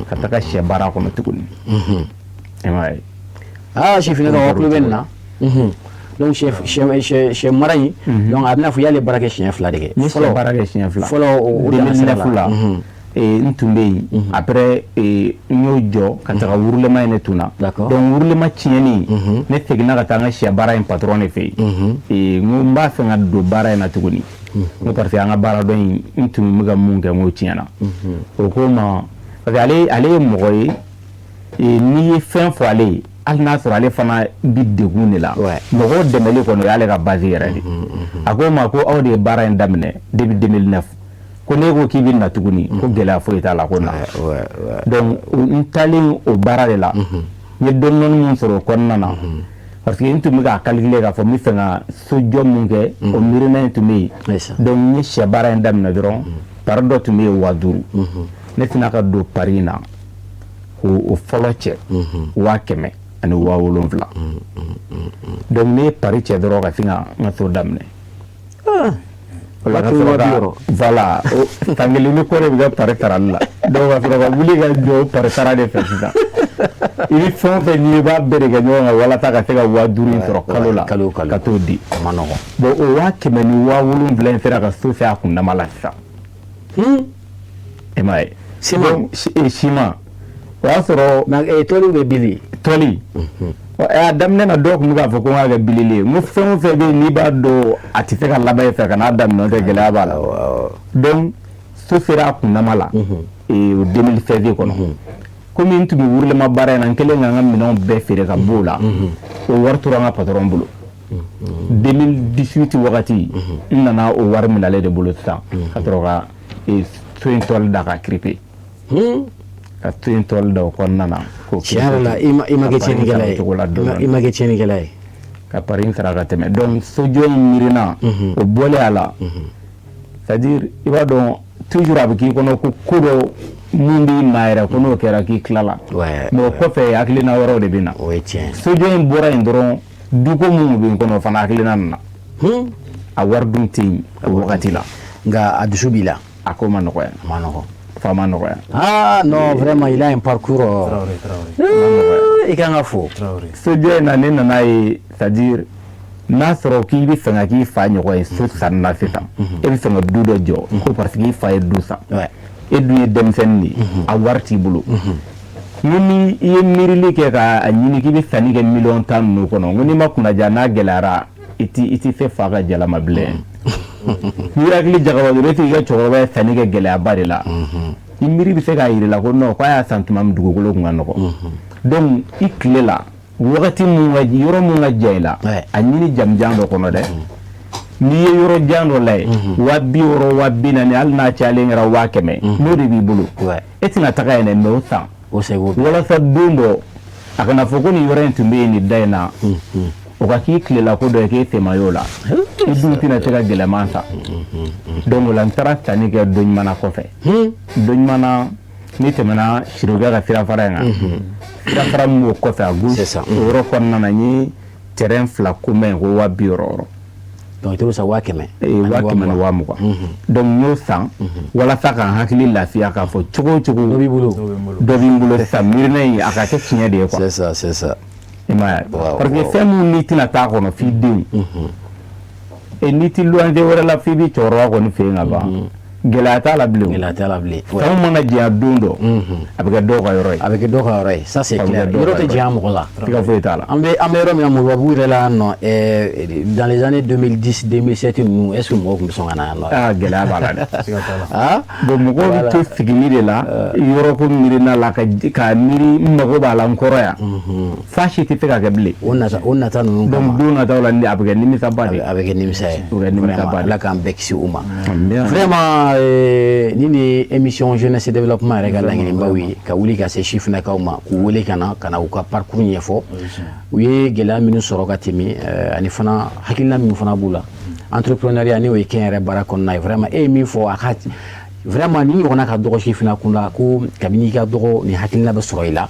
ka taga sɛ baara kɔnɔ tuguni i m'a ye chefina ka kulo bɛ nin na donc chef mara in donc a bɛna fɔ y'ale baara kɛ siɲɛ 2 de kɛ n ye sɛ baara kɛ siɲɛ 2 fɔlɔ o 2009 la n tun bɛ yen après n y'o jɔ ka taga wurulema in ne tun na donc wurulema tiɲɛni ne seginna ka taa n ka sɛ baara in patron de fɛ yen n ko n b'a fɛ ka don baara in na tuguni n ko parce que an ka baara dɔ in n tun bɛ ka mun kɛ n k'o tiɲɛna o ko ma parce que ale ye mɔgɔ ye n'i ye fɛn fɔ ale ye hali n'a sɔrɔ ale fana bi degun de la mɔgɔw dɛmɛli kɔnɔ o y'ale ka base yɛrɛ de a ko n ma ko aw de ye baara in daminɛ depuis 2009 ko ne ko k'i bɛ na tuguni ko gɛlɛya foyi t'a la ko na donc n taalen o baara de la n ye dɔɔni mun sɔrɔ o kɔnɔna na parce que n tun bɛ k'a calculer k'a fɔ n bɛ fɛ ka sojɔ mun kɛ o miirina in tun bɛ yen donc n ye sɛ baara in daminɛ dɔrɔn pari dɔ tun bɛ yen 5000 ne tɛna ka don pari in na k'o fɔlɔ cɛ 500 ani 7000 donc ne ye pari cɛ dɔrɔn ka sin ka n ka so daminɛ voilà fankelen ni ko de bɛ kɛ pari sarali la donc ka sɔrɔ ka wuli ka jɔ pari sara de fɛ sisan i bɛ fɛn o fɛn n'i ye i b'a bɛɛ de kɛ ɲɔgɔn kan walasa ka se ka 5000 in sɔrɔ kalo la ka t'o di bon o 500 ni 7000 in sera ka so fɛ a kundama la sisan e m'a ye siman o y'a sɔrɔ tɔliw bɛ bili tɔli a daminɛ na dɔw tun bɛ k'a fɔ ko n k'a kɛ bilili ye n ko fɛn o fɛn bɛ yen n'i b'a dɔn a tɛ se ka laban e fɛ ka n'a daminɛ tɛ gɛlɛya b'a la donc so sera a kundama la o 2016 kɔnɔ komi n tun bɛ wurulema baara in na n kɛlen ka n ka minɛnw bɛɛ feere ka b'o la o wari tora n ka patron bolo 2018 wagati n nana o wari minɛ ale de bolo sisan ka sɔrɔ ka so in tɔli da ka kiripe ka to in tɔli da o kɔnɔna na tiɲɛ yɛrɛ la i ma kɛ tiɲɛnikɛla ye i ma kɛ tiɲɛnikɛla ye ka pari in sara ka tɛmɛ donc sojɔ in miirina o bɔlen a la c'est à dire i b'a dɔn toujours a bɛ k'i kɔnɔ ko dɔ mun b'i ma yɛrɛ ko n'o kɛra k'i tilala mais o kɔfɛ hakilina wɛrɛw de bɛ na sojɔ in bɔra yen dɔrɔn duko mun bɛ n kɔnɔ o fana hakilina nana a wari dun tɛ yen o wagati la nka a dusu b'i la a ko ma nɔgɔya fama nɔgɔya non vraiment il a un parcours i kan ka fɔ sojɔ in na ne nana ye c'est à dire n'a sɔrɔ k'i bɛ fɛ ka k'i fa ɲɔgɔn ye so sanni sisan e bɛ fɛ ka du dɔ jɔ ko parce que i fa ye du san e dun ye denmisɛnnin de ye a wari t'i bolo ni i ye miirili kɛ k'a ɲini k'i bɛ sanni kɛ 10,000 ninnu kɔnɔ ko n'i ma kunnaja n'a gɛlɛyara i tɛ se fa ka jalama bilen n'i hakili jagaba dɔrɔn e t'i ka cɛkɔrɔba ye sanni kɛ gɛlɛyaba de la i miiri bɛ se k'a jira la ko non k'a y'a san tuma min dugukolo kun ka nɔgɔ donc i tile la wagati mun ka yɔrɔ mun ka jan i la a ɲini jamujan dɔ kɔnɔ dɛ n'i ye yɔrɔ jan dɔ layɛ 60,000 40,000 hali n'a cayalen kɛra 100,000 n'o de b'i bolo e tɛna taga yen dɛ mais o san walasa don dɔ a kana fɔ ko nin yɔrɔ in tun bɛ yen nin da in na o ka k'i tilela ko dɔ ye k'e tema y'o la i dun tɛna se ka gɛlɛman sa donc o la n taara sanni kɛ Doɲumana kɔfɛ Doɲumana n'i tɛmɛna Sirokɛ ka sirafara in kan sirafara min b'o kɔfɛ a gauche o yɔrɔ kɔnɔna na n ye terrain 2 commun ko 70,000 donc to sa wa kɛmɛ wa kɛmɛ ni wa mugan donc n'o san walasa ka hakili lafiya k'a fɔ cogo o cogo dɔ b'i bolo sisan miirina in a ka kɛ tiɲɛ de ye quoi c'est ça i m'a ye parce que fɛn mun n'i tɛna taa kɔnɔ f'i denw n'i ti luwanze wɛrɛ la f'i bi cɛkɔrɔba kɔni fɛ yen ka ban gɛlɛya t'a la bilen fɛn mana diya don dɔ a bɛ kɛ dɔw ka yɔrɔ ye ça c'est clair yɔrɔ tɛ diya mɔgɔ la siga foyi t'a la an bɛ yɔrɔ min na mɔgɔbabu yɛrɛ la nɔ dans les années 2010 2007 ninnu est-ce que mɔgɔw tun bɛ sɔn ka na yan nɔ gɛlɛya b'a la dɛ bon mɔgɔw bɛ to sigili de la yɔrɔ ko miirina la ka miiri n mago b'a la n kɔrɔ yan fa si tɛ se ka kɛ bilen o nata ninnu donc don nataw la a bɛ kɛ nimisaba de a bɛ kɛ nimisa ye vraiment Ala k'an bɛɛ kisi u ma vraiment ni ni émission jeunesse et développement yɛrɛ ka laɲinibaw ye ka wuli ka se sifinnakaw ma k'u wele ka na u ka parcours ɲɛfɔ u ye gɛlɛya minnu sɔrɔ ka tɛmɛ ani fana hakilina minnu fana b'u la entrepreneuriat ni o ye kɛnyɛrɛ baara kɔnɔna ye vraiment e ye min fɔ a ka vraiment ni ɲɔgɔnna ka dɔgɔ sifinna kun la ko kabini i ka dɔgɔ ni hakilina bɛ sɔrɔ i la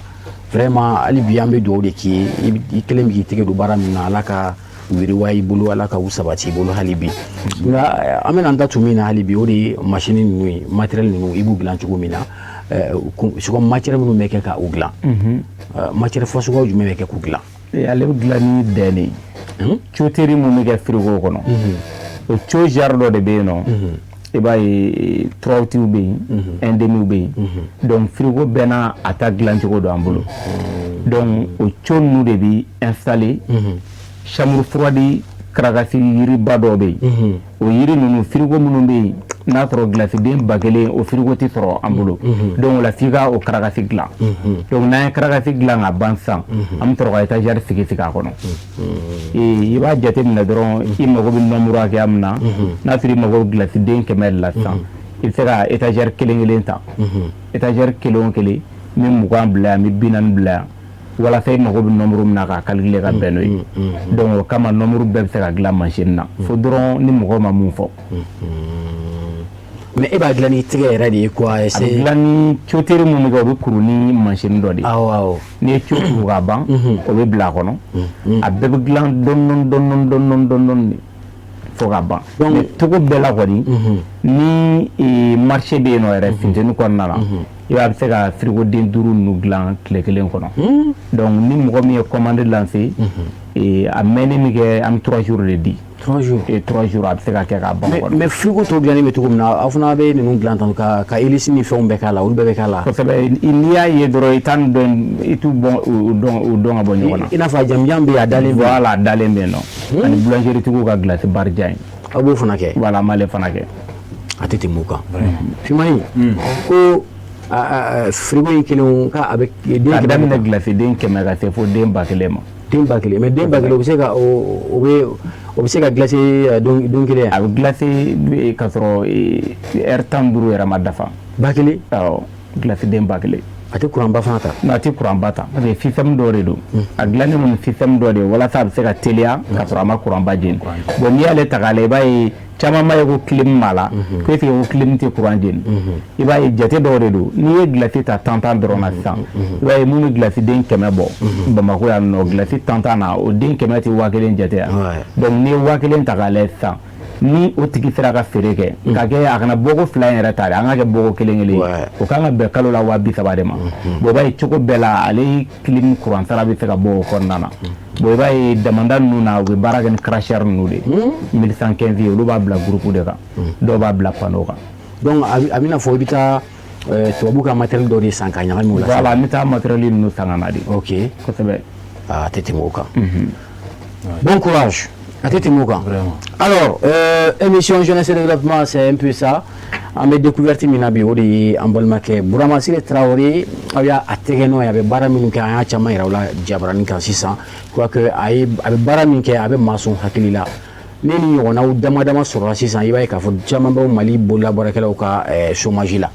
vraiment hali bi an bɛ dugawu de k'i ye i kelen bɛ k'i tɛgɛ don baara min na Ala ka wiriwa i bolo Ala ka u sabati i bolo hali bi nka an bɛna an da tun min na hali bi o de ye machine ninnu ye matériel ninnu i b'u dilan cogo min na souvent matière minnu bɛ kɛ ka u dilan matière fasuguyaw jumɛn bɛ kɛ k'u dilan ale bɛ dilan ni dɛn de ye cuteri mun bɛ kɛ frigo kɔnɔ o co genre dɔ de bɛ yen nɔ i b'a ye trotiw bɛ yen indemiw bɛ yen donc frigo bɛɛ n'a a ta dilan cogo don an bolo donc o co ninnu de bɛ installer chambre froide karakasi yiriba dɔ bɛ yen o yiri ninnu frigo minnu bɛ yen n'a sɔrɔ gilasiden ba kelen o frigo tɛ sɔrɔ an bolo donc o la f'i ka o karakasi dilan donc n'an ye karakasi dilan ka ban sisan an bɛ sɔrɔ ka étagère sigi a kɔnɔ i b'a jateminɛ dɔrɔn i mago bɛ nombre hakɛya min na n'a sɔrɔ i mago bɛ gilasiden 100 de la sisan i bɛ se ka étagère kelen ta étagère kelen o kelen n bɛ 20 bila yan n bɛ 40 bila yan walasa i mago bɛ nombre min na k'a calculer ka bɛn n'o ye donc o kama nombre bɛɛ bɛ se ka dilan machine na fo dɔrɔn ni mɔgɔ ma mun fɔ mais e b'a dilan ni tɛgɛ yɛrɛ de ye quoi a bɛ dilan ni cuteri mun bɛ kɛ o bɛ kuru ni machine dɔ de ye awɔ n'i ye cu kuru ka ban o bɛ bila a kɔnɔ a bɛɛ bɛ dilan dɔɔnin fo ka ban mais cogo bɛɛ la kɔni ni marché bɛ yen nɔ yɛrɛ funteni kɔnɔna la i b'a se ka frigo den 5 ninnu dilan tile kelen kɔnɔ donc ni mɔgɔ min ye commande lancer a mɛnni min kɛ an bɛ 3 jours de di 3 jours a bɛ se ka kɛ k'a ban kɔnɔ mais frigo tɔ dilanni bɛ cogo min na aw fana bɛ ninnu dilan tan ka hélice ni fɛnw bɛɛ k'a la olu bɛɛ bɛ k'a la kosɛbɛ n'i y'a ye dɔrɔn i t'a dɔn i t'u dɔn ka bɔ ɲɔgɔn na i n'a fɔ a jamujan bɛ yen a dalen bɛ voilà a dalen bɛ yen nɔ ani boulangerie tigiw ka glace barija in aw b'o fana kɛ voilà an b'ale fana kɛ a tɛ tɛmɛ o kan Fimayi ko frigo in kelen k'a bɛ a daminɛ gilasiden 100 ka se fo den 1000 ma den 1000 mais den 1000 o bɛ se ka o bɛ se ka glace don kelen a bɛ glace ka sɔrɔ heure 15 yɛrɛ ma dafa 1000 awɔ gilasiden 1000 a tɛ courant ba fana ta non a tɛ courant ba ta parce que système dɔ de don a dilannen don système dɔ de ye walasa a bɛ se ka teliya ka sɔrɔ a ma courant ba jeni bon n'i y'ale ta k'a lajɛ i b'a ye caman b'a ye ko clim b'a la ko est-ce que ko clim tɛ courant jeni i b'a ye jate dɔw de don n'i ye glace ta tantan dɔrɔn na sisan i b'a ye mun bɛ gilaceden 100 bɔ Bamakɔ yan nɔ glace tantan na o den 100 tɛ 1000 jate yan donc n'i ye 1000 ta k'a lajɛ sisan ni o tigi sera ka feere kɛ ka kɛ a kana bɔko 2 in yɛrɛ ta dɛ an ka kɛ bɔko 1 o kan ka bɛn kalo la 230 de ma bon i b'a ye cogo bɛɛ la ale clim courant sara bɛ se ka bɔ o kɔnɔna na bon i b'a ye damanda ninnu na u bɛ baara kɛ ni cracheur ninnu de 1115 olu b'a bila groupe de kan dɔw b'a bila panneau kan donc a bɛna fɔ i bɛ taa tubabu ka matériel dɔ de san ka ɲagami o la voilà n bɛ taa matériel ninnu san ka na de ok kosɛbɛ a tɛ tɛmɛ o kan bon courage a tɛ tɛmɛ o kan alors émission jeunesse et développement c'est un peu ça an bɛ découverte min na bi o de ye an balimakɛ Burama Sile Traoré aw y'a tɛgɛ nɔ ye a bɛ baara minnu kɛ an y'a caman yira u la jabaranin kan sisan quoique a bɛ baara min kɛ a bɛ maa sɔn hakili la ne ni ɲɔgɔnnaw dama sɔrɔla sisan i b'a ye k'a fɔ caman bɛ Mali bololabaarakɛlaw ka chômage la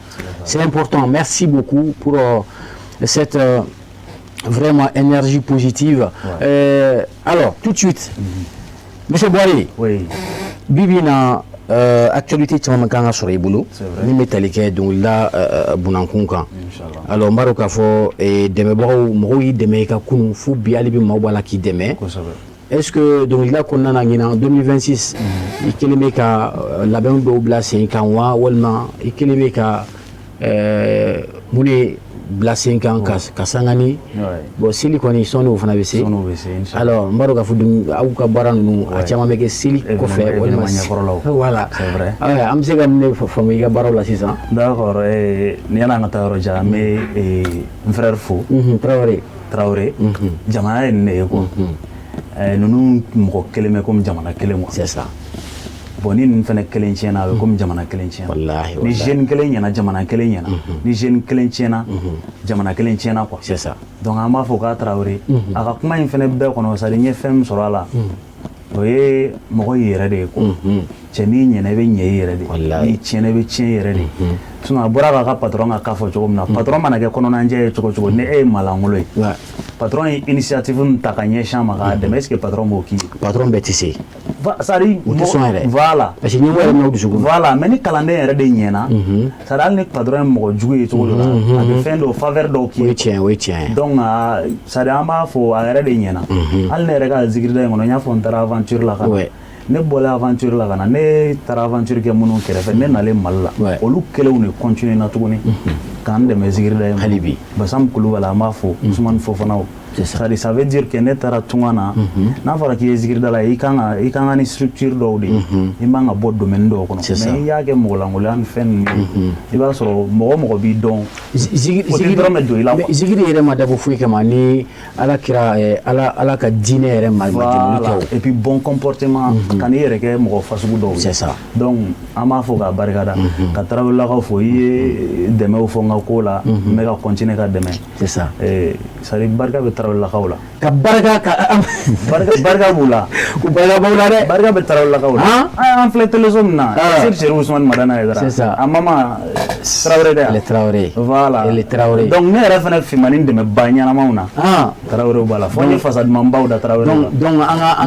c'est important merci beaucoup pour cette vraiment énergie positive alors tout de suite Monsieur Boire bibi na actualité caman kan ka sɔrɔ i bolo min bɛ tali kɛ dɔnkilida bunankun kan alors n b'a dɔn k'a fɔ dɛmɛbagaw mɔgɔw y'i dɛmɛ i ka kunun fo bi hali bi maaw b'a la k'i dɛmɛ est-ce que donc là qu'on a en 2026 il kelen bɛ ka labɛn dɔw bila sen kan wa walima i kelen bɛ ka mun de bila sen kan ka sangani bon seli kɔni sɔnni o fana bɛ se alors n b'a dɔn k'a fɔ aw ka baara ninnu a caman bɛ kɛ seli kɔfɛ walima voilà an bɛ se ka ne faamu i ka baaraw la sisan. d'accord ni y'an ka taa yɔrɔ jan an bɛ n frère fo Traoré jamana ye nin de ye quoi ninnu mɔgɔ kelen bɛ komi jamana kelen quoi. c'est ça. bon ni ninnu fana kelen tiɲɛna a bɛ komi jamana kelen tiɲɛna. walahi ni jeune kelen ɲɛna jamana kelen ɲɛna ni jeune kelen tiɲɛna jamana kelen tiɲɛna quoi. c'est ça. donc an b'a fɔ k'a Traoré a ka kuma in fana bɛɛ kɔnɔ c'est à dire n ye fɛn min sɔrɔ a la o ye mɔgɔ y'i yɛrɛ de ye quoi. cɛ n'i ɲɛna i bɛ ɲɛ i yɛrɛ de n'i tiɲɛna i bɛ tiɲɛ i yɛrɛ de sinon a bɔra k'a ka patron ka fɔ cogo min na patron mana kɛ kɔnɔnajɛ ye cogo cogo ni e ye malangolo ye patron ye initiative min ta ka ɲɛsin a ma k'a dɛmɛ est-ce que patron b'o k'i ye. patron bɛɛ tɛ se. c'est à dire o tɛ sɔn yɛrɛ. voilà parce que ɲɛmɔgɔ yɛrɛ n'aw dusukun. voilà mais ni kalanden yɛrɛ de ɲɛna c'est à dire hali ni patron ye mɔgɔ jugu ye cogo dɔ la a bɛ fɛn dɔw faveur dɔw k'i ye. o ye tiɲɛ o ye tiɲɛ. donc c'est à dire an b'a fɔ a yɛrɛ de ɲɛna hali ne yɛrɛ ka zikirida in kɔnɔ n y'a fɔ n taara aventure la ka na ne bɔra aventure la ka na ne taara aventure kɛ minnu kɛrɛfɛ ne nalen Mali la olu kelenw de continuer na tuguni k'an dɛmɛ zikirida in hali bi Basam Kulubali an b'a fɔ Usumani Fofana c'est-à-dire ça veut dire que ne taara tunga na n'a fɔra k'i ye zikirida la i kan ka ni structure dɔw de i man ka bɔ domaine dɔw kɔnɔ mais i y'a kɛ mɔgɔlankolon ni fɛn ninnu i b'a sɔrɔ mɔgɔ b'i dɔn zikiri dɔrɔn bɛ don i la quoi. zikiri yɛrɛ ma dabɔ foyi kama ni ala kira ala ka diinɛ yɛrɛ ma jɛmuli kɛ et puis bon comportement ka n'i yɛrɛ kɛ mɔgɔ fasugu dɔw ye c'est ça. donc an b'a fɔ k'a barikada ka Tarawelelakaw fɔ i ye dɛmɛw fɔ n ka ko la n bɛ ka continuer ka dɛmɛ c'est ça. c'est-à-dire barika bɛ Tarawelelakaw la ka barika b'u la ko barika b'u la dɛ barika bɛ Tarawelelakaw la an filɛ téléso min na Seri Usumani Madana ye dara c'est ça. a mama Traoré de le Traoré voilà le Traoré donc ne yɛrɛ fana fimani dɛmɛ ba ɲɛnamaw na Traoré b'a la fo n ye fasa dumanbaw da Traoré la donc an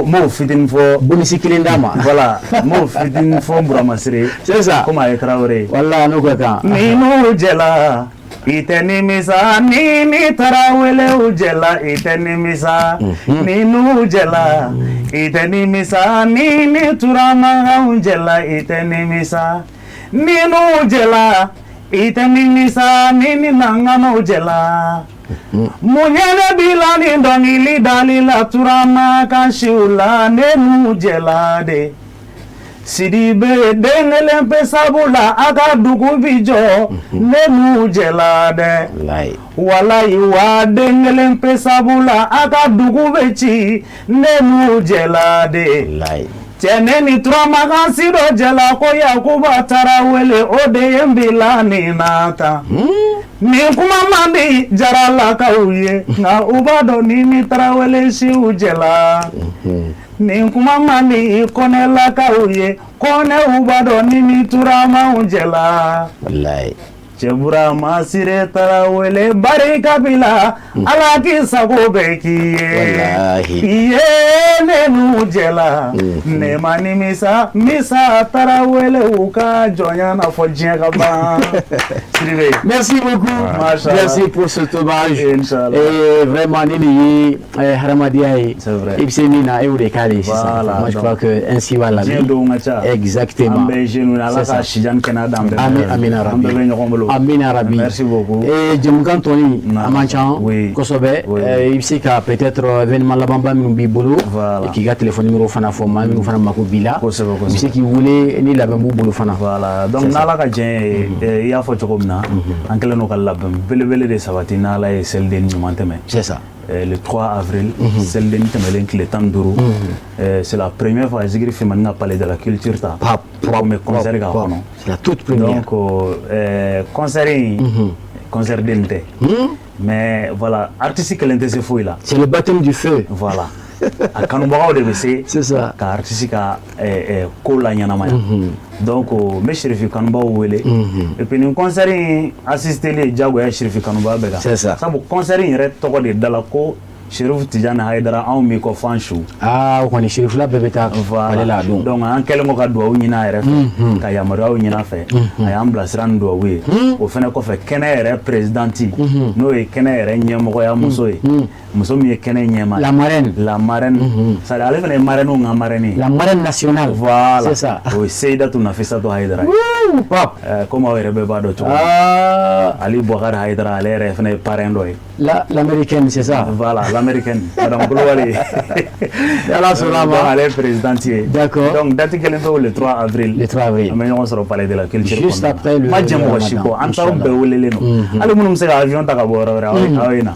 m'o fitinin fɔ bonisi kelen d'a ma voilà m'o fitinin fɔ Burama Sire c'est ça comme a ye Traoré wala n'o ka kan ninu jɛla i tɛ nimisa ni Tarawelew jɛla i tɛ nimisa ninu jɛla i tɛ nimisa ni Turamagaw jɛla i tɛ nimisa ninu jɛla i tɛ nimisa ni Nanganaw jɛla muɲɛnɛ b'i la ni dɔnkili dali la Turama ka siw la ne n'u jɛla de Sidibe den kelen pe sabu la a ka dugu bi jɔ ne n'u jɛla dɛ walayi wa den kelen pe sabu la a ka dugu bɛ ci ne n'u jɛla de cɛ ne ni Turamagan si dɔ jɛla ko Yakuba Tarawele o de ye n bila nin na tan nin kuma man di Jaralakaw ye nka u b'a dɔn ni Tarawele siw jɛla nin kuma man di Kɔnɛlakaw ye Kɔnɛw b'a dɔn ni Turamaw jɛla cɛ Burama Sire Tarawele barika b'i la Ala k'i sago bɛ k'i ye i ye ne n'u jɛla ne ma nimisa Misa Tarawelew ka jɔnya na fɔ diɲɛ ka ban. Sidibe merci beaucoup merci pour ce hommage et vraiment ni nin ye hadamadenya ye i bɛ se min na e y'o de k'a de sisan moi je crois que ainsi va la vie exactement an bɛ jeunes Ala ka sijani kɛnɛya d'an bɛɛ ma amina an bɛɛ bɛ ɲɔgɔn bolo amina rabi merci beaucoup jamukan tɔni a man ca kosɛbɛ i bɛ se ka peut-être événement labanba minnu b'i bolo k'i ka téléphone numéro fana fɔ maa minnu fana mako b'i la i bɛ se k'i wele ni labɛn b'u bolo fana voilà donc n'Ala ka diɲɛ ye i y'a fɔ cogo min na an kɛlen don ka labɛn belebele de sabati n'Ala ye selidenni ɲuman tɛmɛ c'est ça. Le 3 avril, selidenni tɛmɛlen tile 15 c'est la première fois Zikiri Filmani ka palais de la culture ta mais concert k'a kɔnɔ c'est la toute première donc concert in concert den tɛ mais voilà artiste kelen tɛ se foyi la c'est le baptême du feu voilà a kanubagaw de bɛ se c'est ça ka artiste ka ko la ɲɛnamaya donc n bɛ Sherifi kanubaw wele et puis nin concert in assisté li jagoya Sherifi kanuba bɛɛ kan c'est ça sabu concert in yɛrɛ tɔgɔ de dala ko Chérif Tidiane Haïdara anw mi ko fanchu o kɔni Chérif la bɛɛ bɛ taa ale la don donc an kɛlen ko ka duwawu ɲini a yɛrɛ fɛ ka yamaruyaw ɲini a fɛ a y'an bilasira ni duwawu ye o fɛnɛ kɔfɛ kɛnɛ yɛrɛ présidente n'o ye kɛnɛ yɛrɛ ɲɛmɔgɔya muso ye muso min ye kɛnɛ ɲɛma la marraine c'est ale fɛnɛ ye marraine ka marraine la marraine nationale voilà c'est ça o ye Seyidatou Nafissatou Haïdara comme aw yɛrɛ bɛɛ b'a dɔn cogo Ali Boubacar Haïdara ale yɛrɛ fɛnɛ ye parrain dɔ ye l'américaine c'est ça voilà l'américaine madame Kulibali ala sɔnna ma ale est présidente ye d'accord donc date kelen tɛ le 3 avril an bɛ ɲɔgɔn sɔrɔ palais de la culture juste après le ma jɛ mɔgɔ si kɔ an taw bɛɛ welelen don hali minnu bɛ se ka avion ta ka bɔ yɔrɔ wɛrɛ aw ye na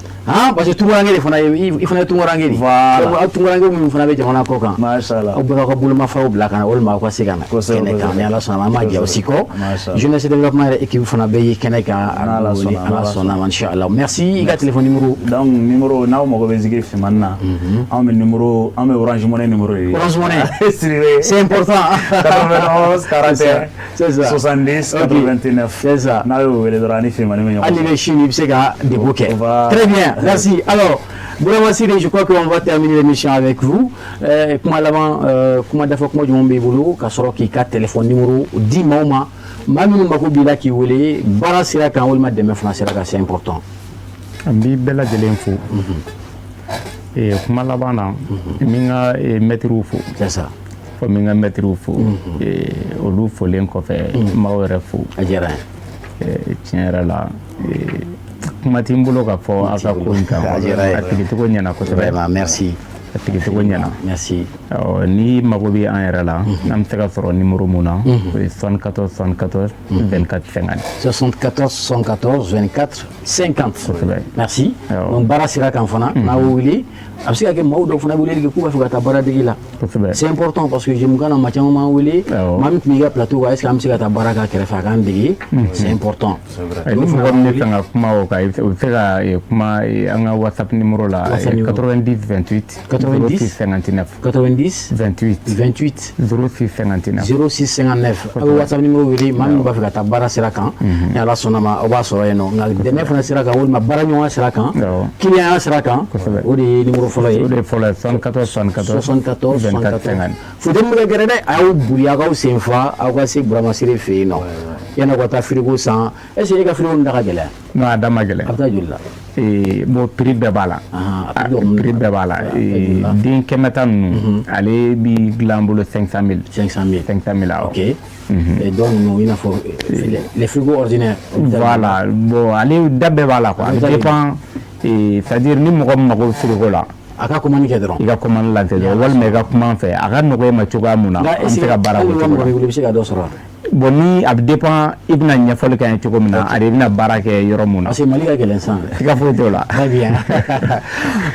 parce que tunkaranke de fana ye i fana ye tunkaranke de voilà tunkaranke minnu fana bɛ jamana kɔ kan mashallah aw bɛɛ ka bolomafaraw bila ka na walima aw ka se ka na kɛnɛ kan ni ala sɔnna ma an ma jɛ o si kɔ jeunesse développement yɛrɛ équipe fana bɛ ye kɛnɛ kan ala sɔnna ma inchallah merci i ka téléphone numéro donc numéro n'aw mago bɛ Zikiri Fimani na anw bɛ numéro an bɛ Orange Money numéro ye Orange Money c'est important 91 41 c'est ça 70 89 c'est ça n'a y'o wele dɔrɔn ani Fimani bɛ ɲɔgɔn hali bɛ Chine i bɛ se ka dépôt kɛ très bien merci alors Bourama Siré, je crois qu'on va terminer l'émission avec vous. Kuma laban kuma dafa kuma jumɛn b'i bolo ka sɔrɔ k'i ka téléphone numéro di maaw ma maa minnu mako b'i la k'i wele baara sira kan walima dɛmɛ fana sira kan c'est important. An b'i bɛɛ lajɛlen fo kuma laban na min ka mɛtiriw fo c'est ça fo min ka mɛtiriw fo olu folen kɔfɛ maaw yɛrɛ fo a diyara n ye tiɲɛ yɛrɛ la kuma tɛ n bolo ka fɔ a ka ko in kan a tigicogo ɲɛna kosɛbɛ merci a tigicogo ɲɛna merci ni mago bɛ an yɛrɛ la n'an bɛ se ka sɔrɔ numéro mun na o ye 74 74 24 50 74 74 24 50 kosɛbɛ merci donc baara sira kan fana n'a y'o wele a bɛ se ka kɛ maaw dɔw fana weleli kɛ k'u b'a fɛ ka taa baara degi la c'est important parce que jɛmukan na maa caman m'an wele maa min tun b'i ka plateau kan est-ce que an bɛ se ka taa baara k'a kɛrɛfɛ a k'an dege c'est important ni mɔgɔ min bɛ fɛ ka kuma o kan o bɛ se ka kuma an ka WhatsApp numéro la 90 28 06 59 90 28 28 06 59 06 59 a bɛ WhatsApp numéro wele maa min b'a fɛ ka taa baara sira kan ni ala sɔnna ma aw b'a sɔrɔ yen nɔ nka dɛmɛ fana sira kan walima baara ɲɔgɔnya sira kan client sira kan o de ye numéro fɔlɔ ye o de ye fɔlɔ ye 74 74 74 24 50 futeni bɛ kɛ gɛrɛ dɛ a y'aw boli a k'aw sen fa aw ka se Bourama Siré fɛ yen nɔ yanni aw ka taa frigo san est-ce que e ka frigo nin da ka gɛlɛya non a da ma gɛlɛn a bɛ taa joli la bon prix bɛɛ b'a la prix bɛɛ b'a la den kɛmɛ ta ninnu ale bi dilan bolo 500 000 ok et donc nous il faut les frigos ordinaires voilà bon ale da bɛɛ b'a la quoi ça dépend c'est-à-dire ni mɔgɔ min mago frigo la a ka commande kɛ dɔrɔn i ka commande lajɛ dɔrɔn walima i ka kuma an fɛ a ka nɔgɔ i ma cogoya mun na an bɛ se ka baara kɛ cogo la i bɛ se ka dɔ sɔrɔ bon ni a bɛ dépend i bɛna ɲɛfɔli kɛ n cogo min na ale bɛna baara kɛ yɔrɔ mun na parce que Mali ka gɛlɛn san i ka foyi t'o la très bien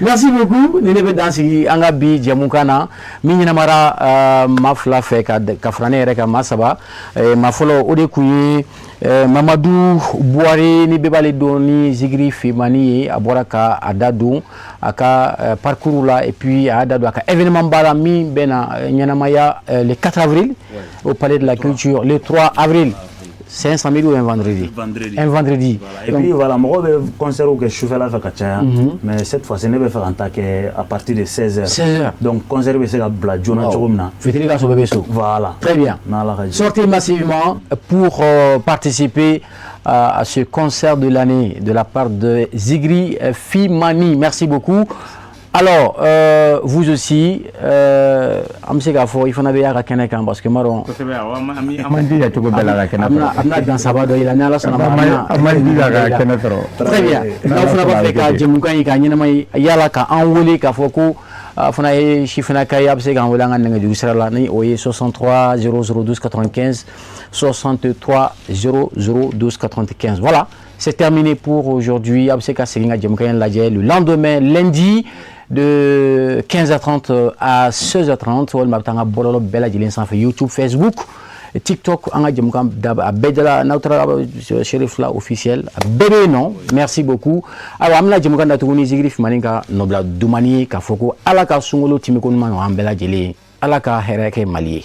merci beaucoup ni ne bɛ dan sigi an ka bi jɛmukan na min ɲɛnamara maa fila fɛ ka fara ne yɛrɛ kan maa saba maa fɔlɔ o de tun ye Mamadou Bouare ni bɛɛ b'ale dɔn ni Zikiri Fimani ye a bɔra ka a da don a ka parcours la et puis a y'a da don a ka événement ba la min bɛ na ɲɛnamaya le 4 avril au palais de la culture le 3 avril c'est un samedi ou un vendredi? Un vendredi. Voilà. Et donc, puis voilà, moi je concert que je fais là mais cette fois-ci je vais faire un taquet à partir de 16h. 16h. Donc concert c'est la bladjona chogomna. Voilà. Très bien. Sortez massivement pour participer à ce concert de l'année de la part de Zikiri Fimani. Merci beaucoup. Alors, vous aussi, il faut naber à Kenekan parce que Maron. Très bien. Nous faisons pas que Jemukan y a ka envolé ka foko. Fana ye chifna kaya bse kan wala ngane du srala ni oye 63 0012 95 63 0012 95. Voilà, c'est terminé pour aujourd'hui. Abseka Seginga Jemukan Ladje le lendemain lundi de 15h30 à 16h30 wal mabtanga bololo bela jilin sans YouTube, Facebook, TikTok anga Jemukan à bedela notre Chérif là officiel bébé non. Merci beaucoup. Alors amna Jemukan datuguni Zikiri Fimani ka nobla dumani ka foko ala ka sungolo timiko ma ambela jeli ala ka hereke mali.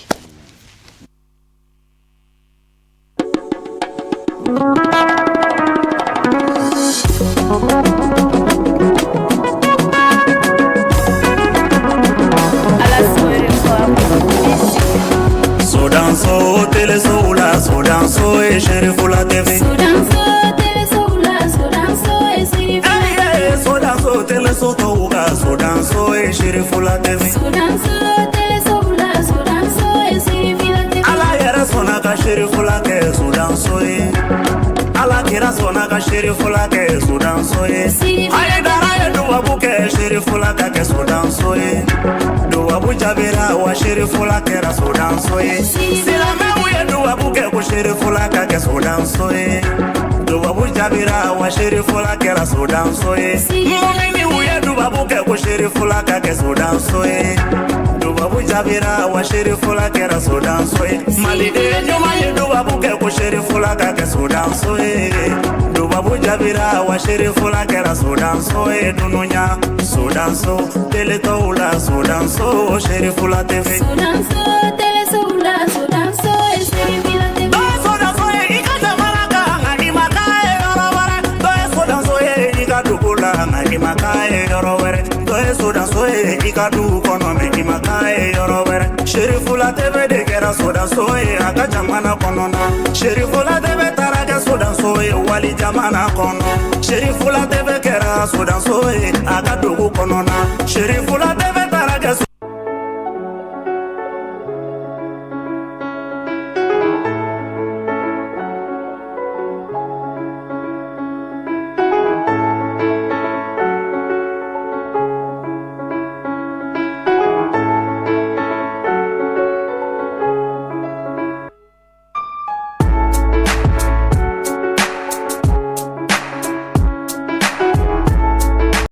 buke Sherifula TV. Sodanso tele soula, sodanso e Sherifula. Sodanso tele sotouga, sodanso e Sherifula TV. Sodanso tele soula, sodanso e Sherifula TV. Ala yera sona ka Sherifula ke sodanso e. Ala kira sona ka Sherifula ke sodanso e. Haidara e duwa buke Sherifula ke sodanso e. Duwa bujabira wa Sherifula ke sodanso e. Silame uye duwa buke ku Sherifula ke sodanso e. Duwa bujabira wa Sherifula ke sodanso e. Mumini uye duwa buke ku Sherifula ke sodanso e. Duwa bujabira wa Sherifula ke sodanso e. Malide nyuma ye duwa buke ku Sherifula ke sodanso e. Duwa bujabira wa Sherifula ke sodanso e. Dununya sodanso tele toula sodanso Sherifula TV. Sodanso tele soula, sodanso e Sherifula TV. Sodanso e ika malaka ngani makae yorobare. Sodanso e ika dukula ngani makae yorobare. Sodanso e ika dukono ngani makae yorobare. Sherifula TV de kera sodanso e aka jamana konona. Sherifula TV taraka sodanso e wali jamana kono. Sherifula TV kera sodanso e aka dugu konona. Sherifula